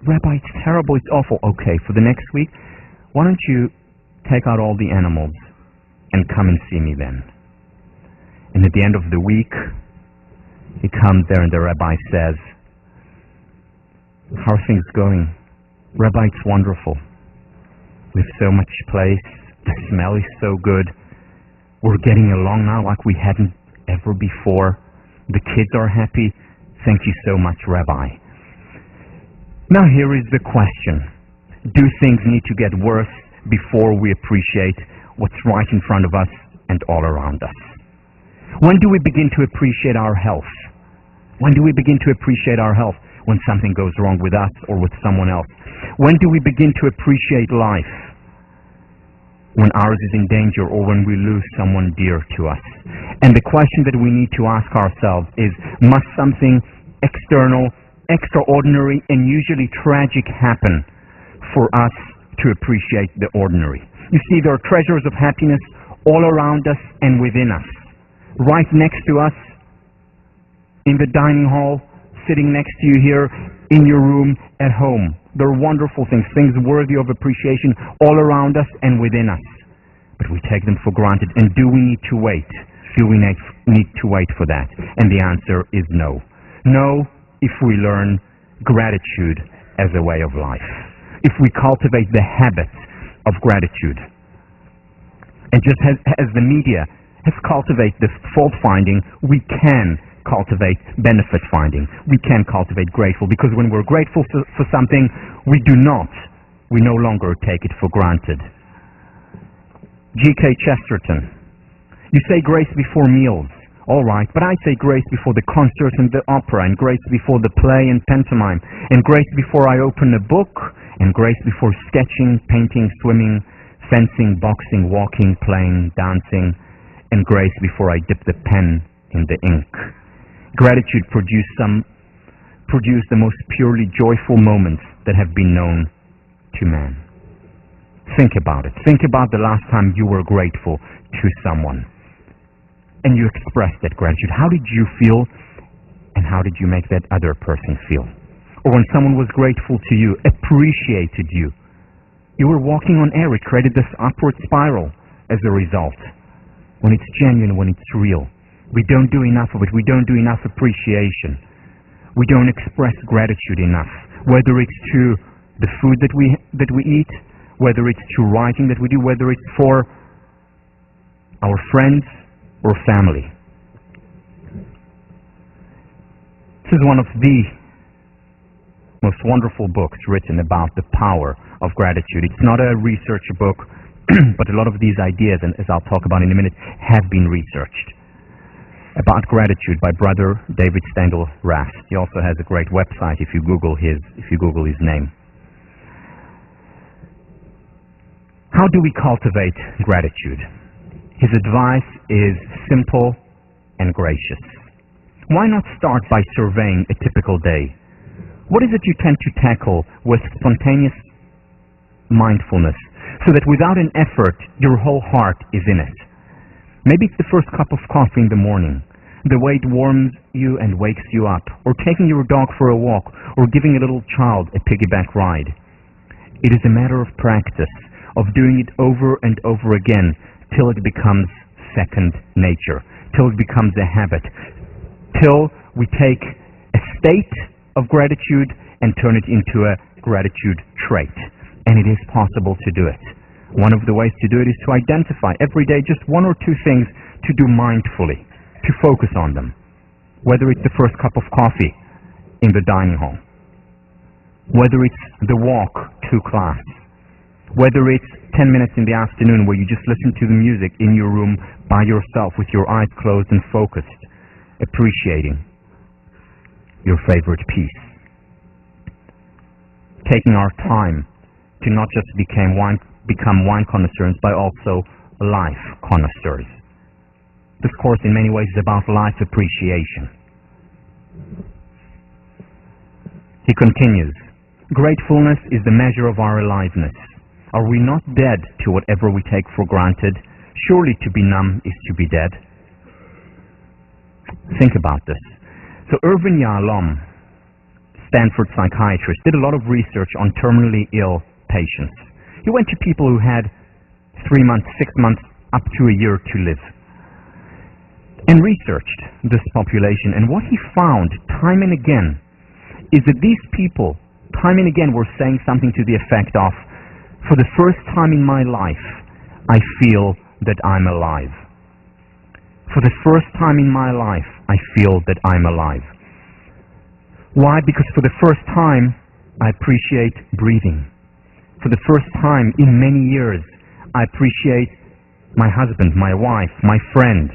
Rabbi, it's terrible, it's awful. Okay, for the next week, why don't you take out all the animals and come and see me then? And at the end of the week, he comes there and the rabbi says, how are things going? Rabbi, it's wonderful. We have so much place. The smell is so good. We're getting along now like we hadn't ever before. The kids are happy. Thank you so much, Rabbi. Now here is the question. Do things need to get worse before we appreciate what's right in front of us and all around us? When do we begin to appreciate our health? When do we begin to appreciate our health? When something goes wrong with us or with someone else. When do we begin to appreciate life? When ours is in danger or when we lose someone dear to us. And the question that we need to ask ourselves is, must something external, extraordinary, and usually tragic happen for us to appreciate the ordinary? You see, there are treasures of happiness all around us and within us. Right next to us, in the dining hall, sitting next to you here, in your room, at home. There are wonderful things, things worthy of appreciation all around us and within us. But we take them for granted. And do we need to wait? Do we need to wait for that? And the answer is no. No, if we learn gratitude as a way of life. If we cultivate the habit of gratitude. And just as the media has cultivated the fault-finding, we can cultivate benefit finding. We can cultivate grateful, because when we're grateful for something, we no longer take it for granted. G.K. Chesterton, you say grace before meals. All right, but I say grace before the concert and the opera, and grace before the play and pantomime, and grace before I open a book, and grace before sketching, painting, swimming, fencing, boxing, walking, playing, dancing, and grace before I dip the pen in the ink. Gratitude produced the most purely joyful moments that have been known to man. Think about it. Think about the last time you were grateful to someone and you expressed that gratitude. How did you feel, and how did you make that other person feel? Or when someone was grateful to you, appreciated you, you were walking on air. It created this upward spiral as a result. When it's genuine, when it's real. We don't do enough of it. We don't do enough appreciation. We don't express gratitude enough. Whether it's to the food that we eat, whether it's to writing that we do, whether it's for our friends or family. This is one of the most wonderful books written about the power of gratitude. It's not a research book, but a lot of these ideas, and as I'll talk about in a minute, have been researched. About Gratitude by Brother David Stengel Rast. He also has a great website if you Google his name. How do we cultivate gratitude? His advice is simple and gracious. Why not start by surveying a typical day? What is it you tend to tackle with spontaneous mindfulness, so that without an effort, your whole heart is in it? Maybe it's the first cup of coffee in the morning, the way it warms you and wakes you up, or taking your dog for a walk, or giving a little child a piggyback ride. It is a matter of practice, of doing it over and over again, till it becomes second nature, till it becomes a habit, till we take a state of gratitude and turn it into a gratitude trait. And it is possible to do it. One of the ways to do it is to identify every day just one or two things to do mindfully, to focus on them. Whether it's the first cup of coffee in the dining hall, whether it's the walk to class, whether it's 10 minutes in the afternoon where you just listen to the music in your room by yourself with your eyes closed and focused, appreciating your favorite piece. Taking our time to not just become wine connoisseurs, but also life connoisseurs. This course in many ways is about life appreciation. He continues, gratefulness is the measure of our aliveness. Are we not dead to whatever we take for granted? Surely to be numb is to be dead. Think about this. So Irvin Yalom, Stanford psychiatrist, did a lot of research on terminally ill patients. He went to people who had 3 months, 6 months, up to a year to live, and researched this population. And what he found time and again is that these people, time and again, were saying something to the effect of, for the first time in my life, I feel that I'm alive. For the first time in my life, I feel that I'm alive. Why? Because for the first time, I appreciate breathing. For the first time in many years, I appreciate my husband, my wife, my friend,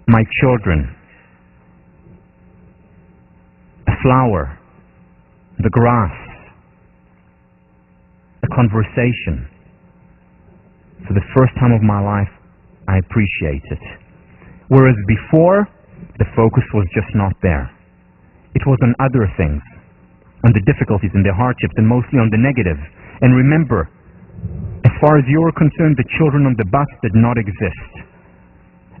my children, a flower, the grass, a conversation. For the first time of my life, I appreciate it. Whereas before, the focus was just not there. It was on other things, on the difficulties and the hardships, and mostly on the negative. And remember, as far as you are concerned, the children on the bus did not exist.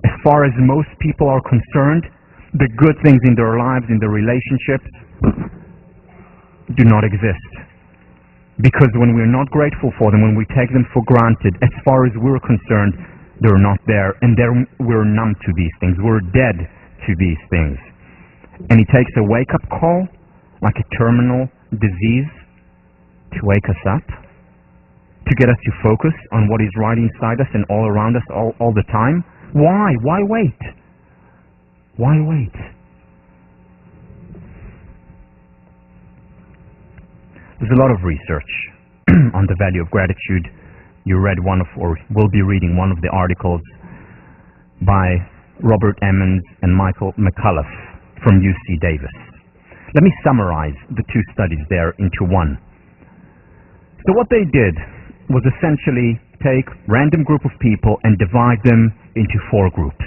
As far as most people are concerned, the good things in their lives, in their relationships, do not exist. Because when we're not grateful for them, when we take them for granted, as far as we're concerned, they're not there. And then we're numb to these things. We're dead to these things. And it takes a wake-up call, like a terminal disease, to wake us up, to get us to focus on what is right inside us and all around us all the time. Why? Why wait? Why wait? There's a lot of research on the value of gratitude. You read one of, or will be reading one of the articles by Robert Emmons and Michael McCullough from UC Davis. Let me summarize the two studies there into one. So what they did was essentially take a random group of people and divide them into 4 groups.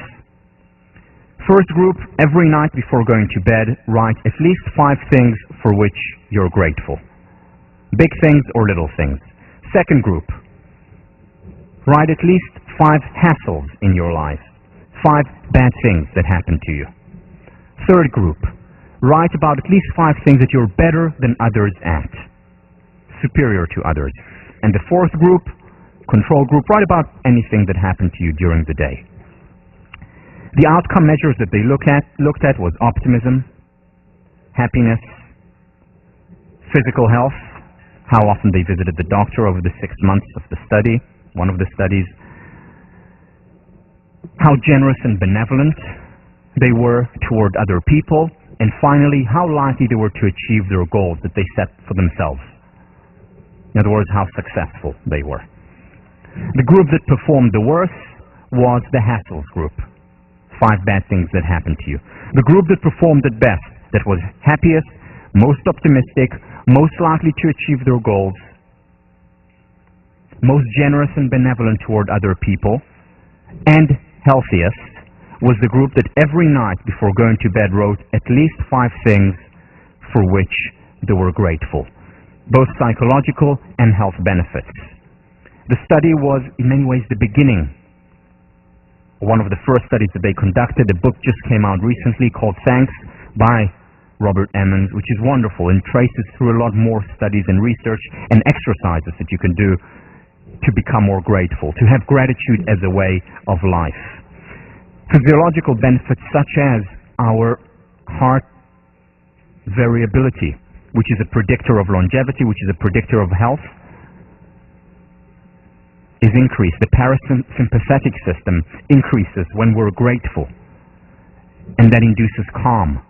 First group, every night before going to bed, write at least 5 things for which you're grateful. Big things or little things. Second group, write at least 5 hassles in your life. 5 bad things that happened to you. Third group, write about at least 5 things that you're better than others at. Superior to others. And the fourth group, control group, write about anything that happened to you during the day. The outcome measures that they looked at was optimism, happiness, physical health, how often they visited the doctor over the 6 months of the study, one of the studies, how generous and benevolent they were toward other people, and finally, how likely they were to achieve their goals that they set for themselves. In other words, how successful they were. The group that performed the worst was the hassles group. 5 bad things that happened to you. The group that performed at best, that was happiest, most optimistic, most likely to achieve their goals, most generous and benevolent toward other people, and healthiest, was the group that every night before going to bed wrote at least 5 things for which they were grateful, both psychological and health benefits. The study was in many ways the beginning, one of the first studies that they conducted. A book just came out recently called Thanks by Robert Emmons, which is wonderful and traces through a lot more studies and research and exercises that you can do to become more grateful, to have gratitude as a way of life. Physiological benefits such as our heart variability, which is a predictor of longevity, which is a predictor of health, is increased. The parasympathetic system increases when we're grateful, and that induces calm,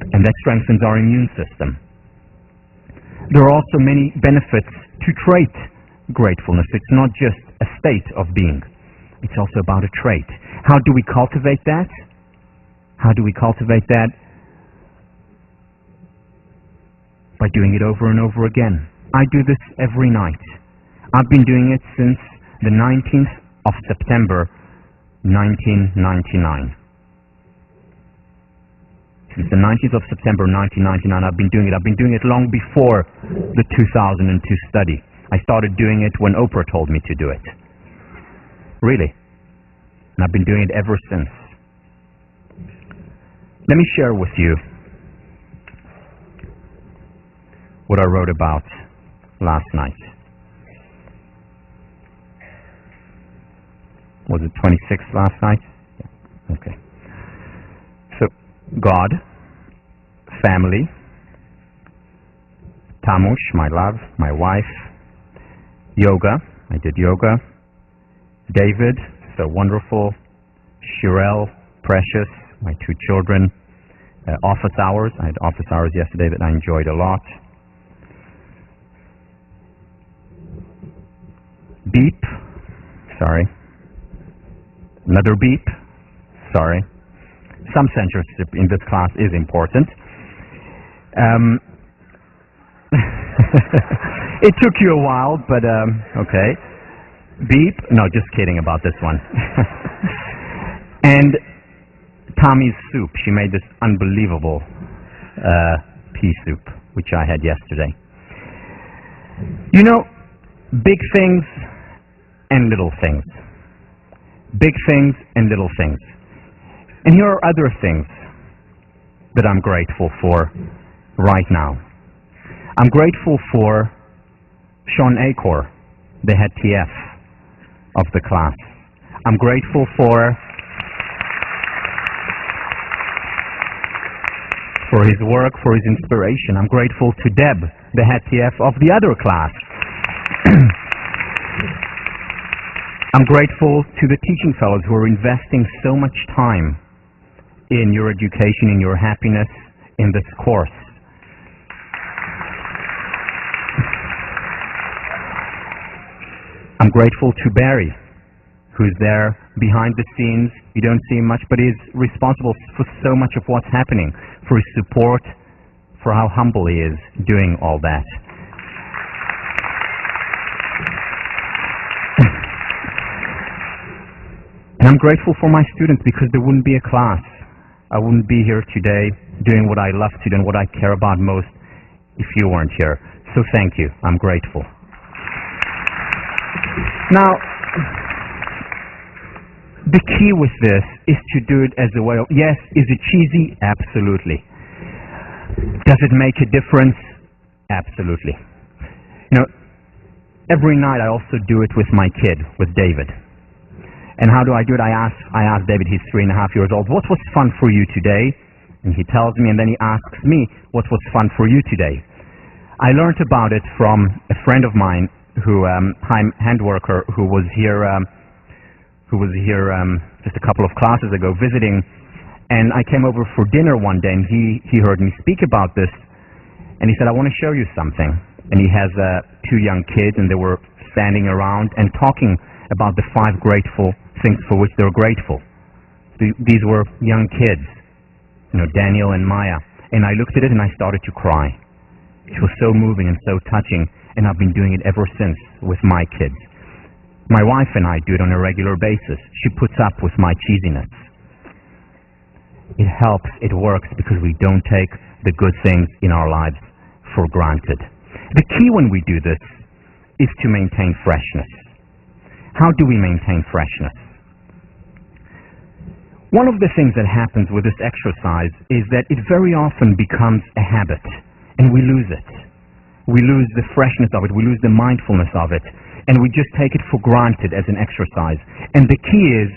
and that strengthens our immune system. There are also many benefits to trait gratefulness. It's not just a state of being. It's also about a trait. How do we cultivate that? How do we cultivate that? By doing it over and over again. I do this every night. I've been doing it since the 19th of September, 1999. Since the 19th of September, 1999, I've been doing it. I've been doing it long before the 2002 study. I started doing it when Oprah told me to do it. Really. And I've been doing it ever since. Let me share with you what I wrote about last night. Was it 26th last night? Yeah. Okay. So, God, family, Tamush, my love, my wife, yoga, I did yoga, David, so wonderful, Shirelle, precious, my 2 children, office hours, I had office hours yesterday that I enjoyed a lot. Beep, sorry. Another beep, sorry. Some censorship in this class is important. It took you a while, but okay. Beep. No, just kidding about this one. And Tommy's soup. She made this unbelievable pea soup, which I had yesterday. You know, big things and little things. Big things and little things. And here are other things that I'm grateful for right now. I'm grateful for Sean Acor, the head TF of the class. I'm grateful for his work, for his inspiration. I'm grateful to Deb, the head TF of the other class. I'm grateful to the teaching fellows who are investing so much time in your education, in your happiness, in this course. I'm grateful to Barry, who's there behind the scenes. You don't see him much, but he's responsible for so much of what's happening, for his support, for how humble he is doing all that. And I'm grateful for my students, because there wouldn't be a class. I wouldn't be here today doing what I love to do and what I care about most if you weren't here. So thank you. I'm grateful. Now, the key with this is to do it as a way of, yes, is it cheesy? Absolutely. Does it make a difference? Absolutely. You know, every night I also do it with my kid, with David. And how do I do it? I ask David, he's 3.5 years old, what was fun for you today? And he tells me, and then he asks me, what was fun for you today? I learned about it from a friend of mine, who hand worker, who was here just a couple of classes ago visiting, and I came over for dinner one day, and he heard me speak about this, and he said, I want to show you something. And he has 2 young kids, and they were standing around and talking about the 5 grateful things for which they're grateful. These were young kids, you know, Daniel and Maya, and I looked at it and I started to cry. It was so moving and so touching, and I've been doing it ever since with my kids. My wife and I do it on a regular basis. She puts up with my cheesiness. It helps, it works, because we don't take the good things in our lives for granted. The key when we do this is to maintain freshness. How do we maintain freshness? One of the things that happens with this exercise is that it very often becomes a habit, and we lose it. We lose the freshness of it, we lose the mindfulness of it, and we just take it for granted as an exercise. And the key is,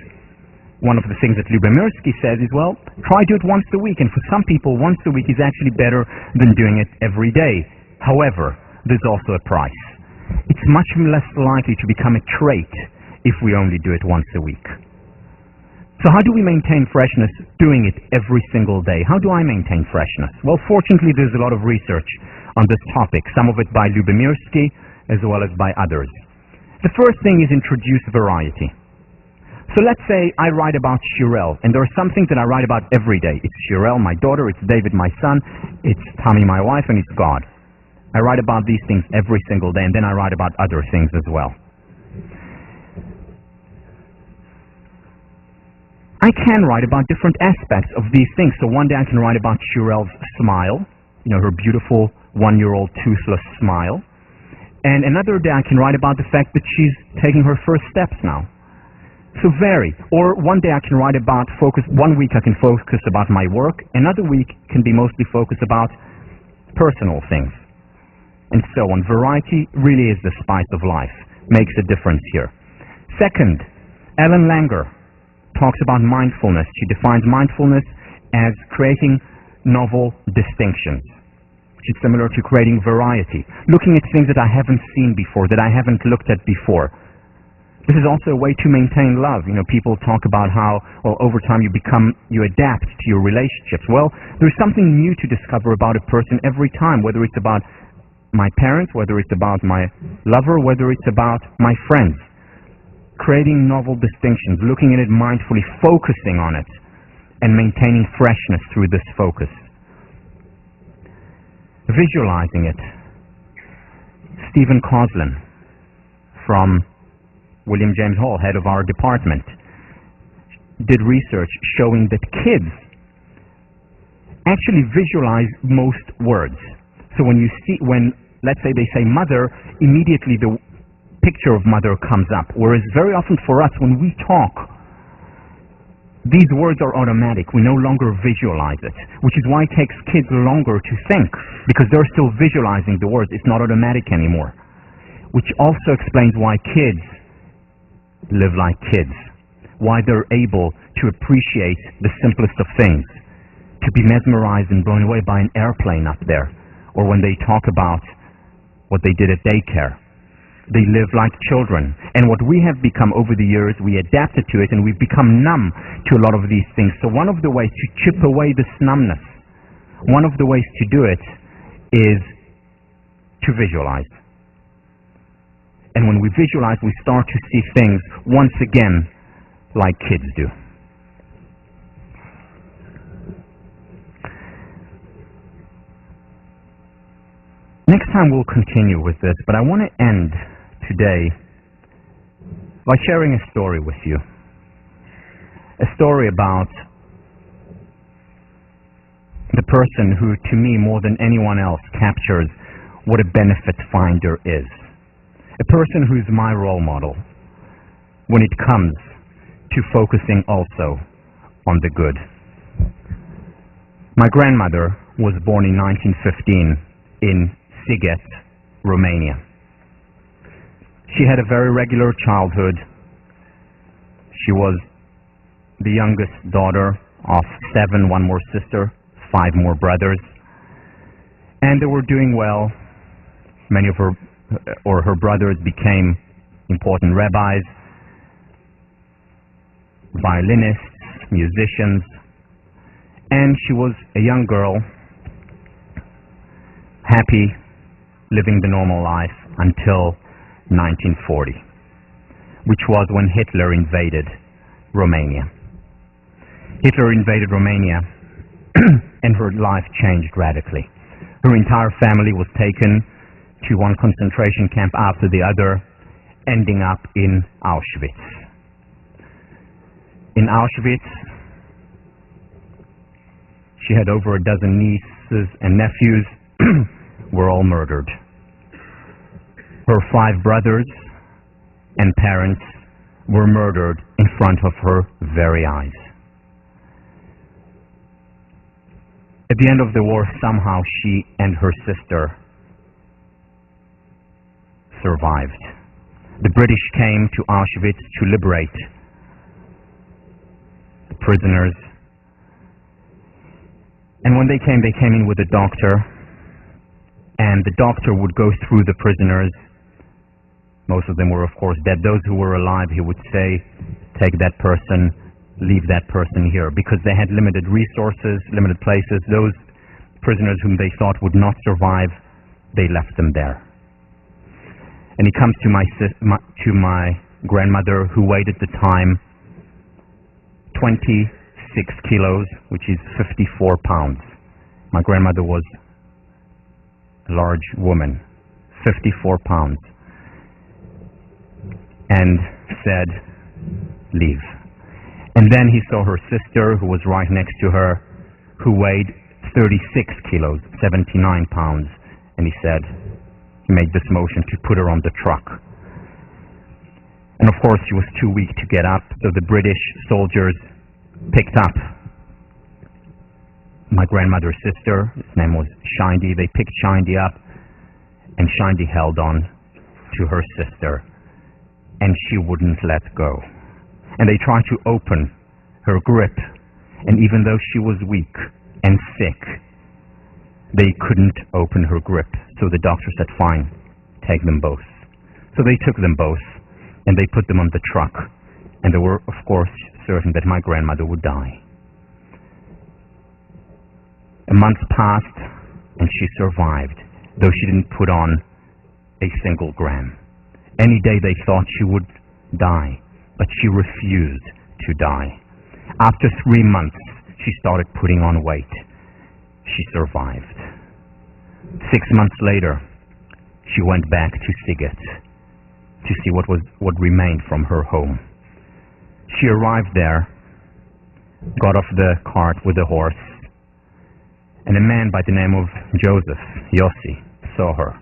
one of the things that Lyubomirsky says is, well, try do it once a week, and for some people, once a week is actually better than doing it every day. However, there's also a price. It's much less likely to become a trait if we only do it once a week. So how do we maintain freshness doing it every single day? How do I maintain freshness? Well, fortunately, there's a lot of research on this topic, some of it by Lyubomirsky as well as by others. The first thing is introduce variety. So let's say I write about Shirel, and there are some things that I write about every day. It's Shirel, my daughter, it's David, my son, it's Tommy, my wife, and it's God. I write about these things every single day, and then I write about other things as well. I can write about different aspects of these things. So one day I can write about Shirel's smile, you know, her beautiful 1-year-old toothless smile. And another day I can write about the fact that she's taking her first steps now. So vary. Or one day I can write about one week I can focus about my work, another week can be mostly focused about personal things. And so on. Variety really is the spice of life. Makes a difference here. Second, Ellen Langer talks about mindfulness. She defines mindfulness as creating novel distinctions, which is similar to creating variety. Looking at things that I haven't seen before, that I haven't looked at before. This is also a way to maintain love. You know, people talk about how, well, over time you adapt to your relationships. Well, there's something new to discover about a person every time, whether it's about my parents, whether it's about my lover, whether it's about my friends. Creating novel distinctions, looking at it mindfully, focusing on it, and maintaining freshness through this focus. Visualizing it. Stephen Coslin from William James Hall, head of our department, did research showing that kids actually visualize most words. So when let's say they say mother, immediately the picture of mother comes up. Whereas very often for us, when we talk, these words are automatic. We no longer visualize it, which is why it takes kids longer to think, because they're still visualizing the words. It's not automatic anymore, which also explains why kids live like kids, why they're able to appreciate the simplest of things, to be mesmerized and blown away by an airplane up there, or when they talk about what they did at daycare. They live like children. And what we have become over the years, we adapted to it, and we've become numb to a lot of these things. So one of the ways to chip away this numbness, one of the ways to do it is to visualize. And when we visualize, we start to see things once again like kids do. Next time we'll continue with this, but I want to end today by sharing a story with you. A story about the person who, to me, more than anyone else, captures what a benefit finder is. A person who's my role model when it comes to focusing also on the good. My grandmother was born in 1915 in Sighet, Romania. She had a very regular childhood. She was the youngest daughter of 7, one more sister, 5 more brothers. And they were doing well. Many of her brothers became important rabbis, violinists, musicians. And she was a young girl, happy, living the normal life until 1940, which was when Hitler invaded Romania. Hitler invaded Romania and her life changed radically. Her entire family was taken to one concentration camp after the other, ending up in Auschwitz. In Auschwitz, she had over a dozen nieces and nephews were all murdered. Her 5 brothers and parents were murdered in front of her very eyes. At the end of the war, somehow she and her sister survived. The British came to Auschwitz to liberate the prisoners. And when they came in with a doctor, and the doctor would go through the prisoners. Most of them were, of course, dead. Those who were alive, he would say, take that person, leave that person here, because they had limited resources, limited places. Those prisoners whom they thought would not survive, they left them there. And he comes to my grandmother, who weighed at the time 26 kilos, which is 54 pounds. My grandmother was a large woman, 54 pounds, and said, leave. And then he saw her sister, who was right next to her, who weighed 36 kilos, 79 pounds, and he said, he made this motion to put her on the truck. And of course she was too weak to get up, so the British soldiers picked up my grandmother's sister. His name was Shindy. They picked Shindy up, and Shindy held on to her sister, and she wouldn't let go. And they tried to open her grip, and even though she was weak and sick, they couldn't open her grip. So the doctor said, fine, take them both. So they took them both, and they put them on the truck, and they were, of course, certain that my grandmother would die. A month passed, and she survived, though she didn't put on a single gram. Any day they thought she would die, but she refused to die. After 3 months, she started putting on weight. She survived. 6 months later, she went back to Siget to see what remained from her home. She arrived there, got off the cart with the horse, and a man by the name of Joseph, Yossi, saw her.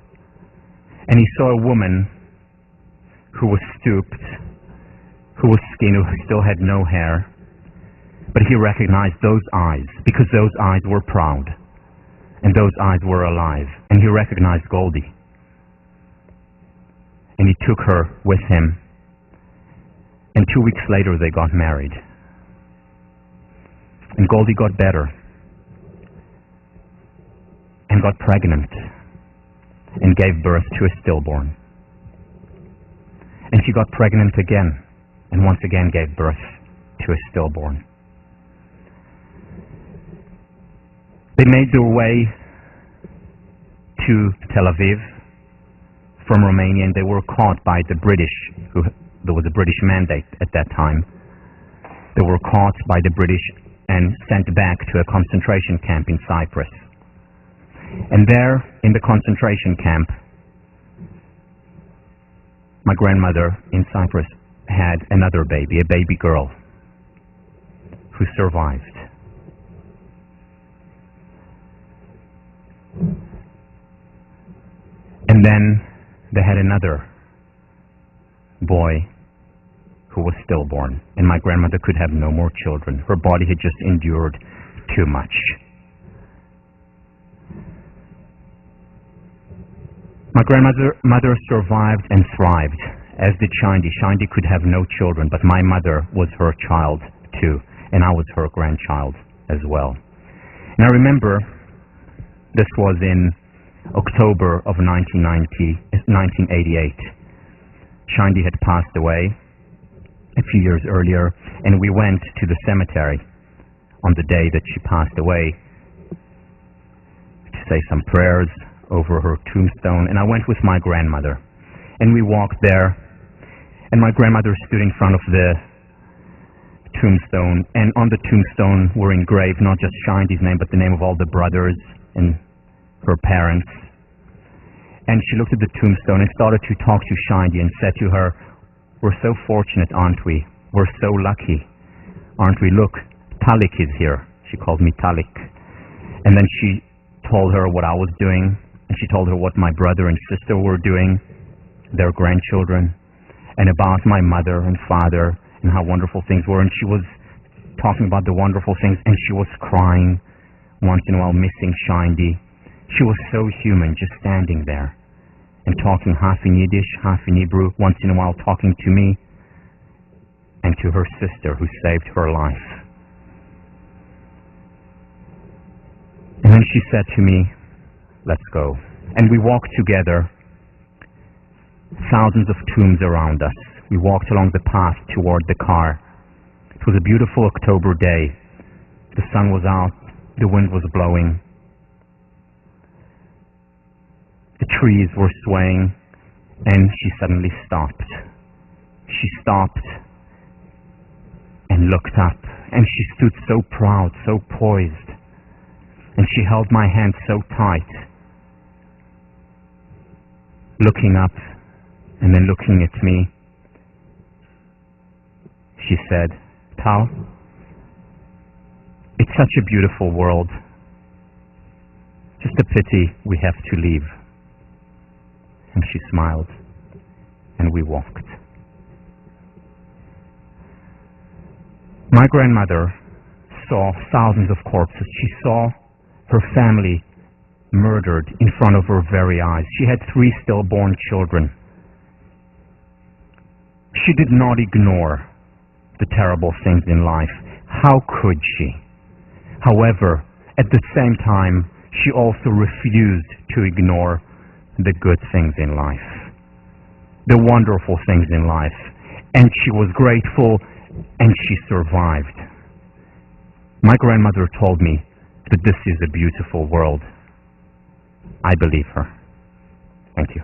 And he saw a woman who was stooped, who was skinny, who still had no hair, but he recognized those eyes, because those eyes were proud, and those eyes were alive, and he recognized Goldie. And he took her with him, and 2 weeks later they got married. And Goldie got better, and got pregnant, and gave birth to a stillborn. And she got pregnant again, and once again gave birth to a stillborn. They made their way to Tel Aviv from Romania, and they were caught by the British. There was a British mandate at that time. They were caught by the British and sent back to a concentration camp in Cyprus. And there, in the concentration camp, my grandmother in Cyprus had another baby, a baby girl, who survived. And then they had another boy who was stillborn, and my grandmother could have no more children. Her body had just endured too much. My grandmother survived and thrived, as did Shindi. Shindi could have no children, but my mother was her child too, and I was her grandchild as well. And I remember this was in October of 1988. Shindi had passed away a few years earlier, and we went to the cemetery on the day that she passed away to say some prayers over her tombstone. And I went with my grandmother, and we walked there, and my grandmother stood in front of the tombstone, and on the tombstone were engraved not just Shindi's name, but the name of all the brothers and her parents. And she looked at the tombstone and started to talk to Shindi and said to her, "We're so fortunate, aren't we? We're so lucky, aren't we? Look, Talik is here." She called me Talik. And then she told her what I was doing, and she told her what my brother and sister were doing, their grandchildren, and about my mother and father and how wonderful things were. And she was talking about the wonderful things, and she was crying once in a while, missing Shindi. She was so human, just standing there and talking half in Yiddish, half in Hebrew, once in a while talking to me and to her sister who saved her life. And then she said to me, "Let's go." And we walked together, thousands of tombs around us. We walked along the path toward the car. It was a beautiful October day. The sun was out, the wind was blowing. The trees were swaying, and she suddenly stopped. She stopped and looked up, and she stood so proud, so poised, and she held my hand so tight, looking up and then looking at me. She said, "Tal, it's such a beautiful world. Just a pity we have to leave." And she smiled, and we walked. My grandmother saw thousands of corpses. She saw her family murdered in front of her very eyes. She had 3 stillborn children. She did not ignore the terrible things in life. How could she? However, at the same time, she also refused to ignore the good things in life, the wonderful things in life. And she was grateful, and she survived. My grandmother told me that this is a beautiful world. I believe her. Thank you.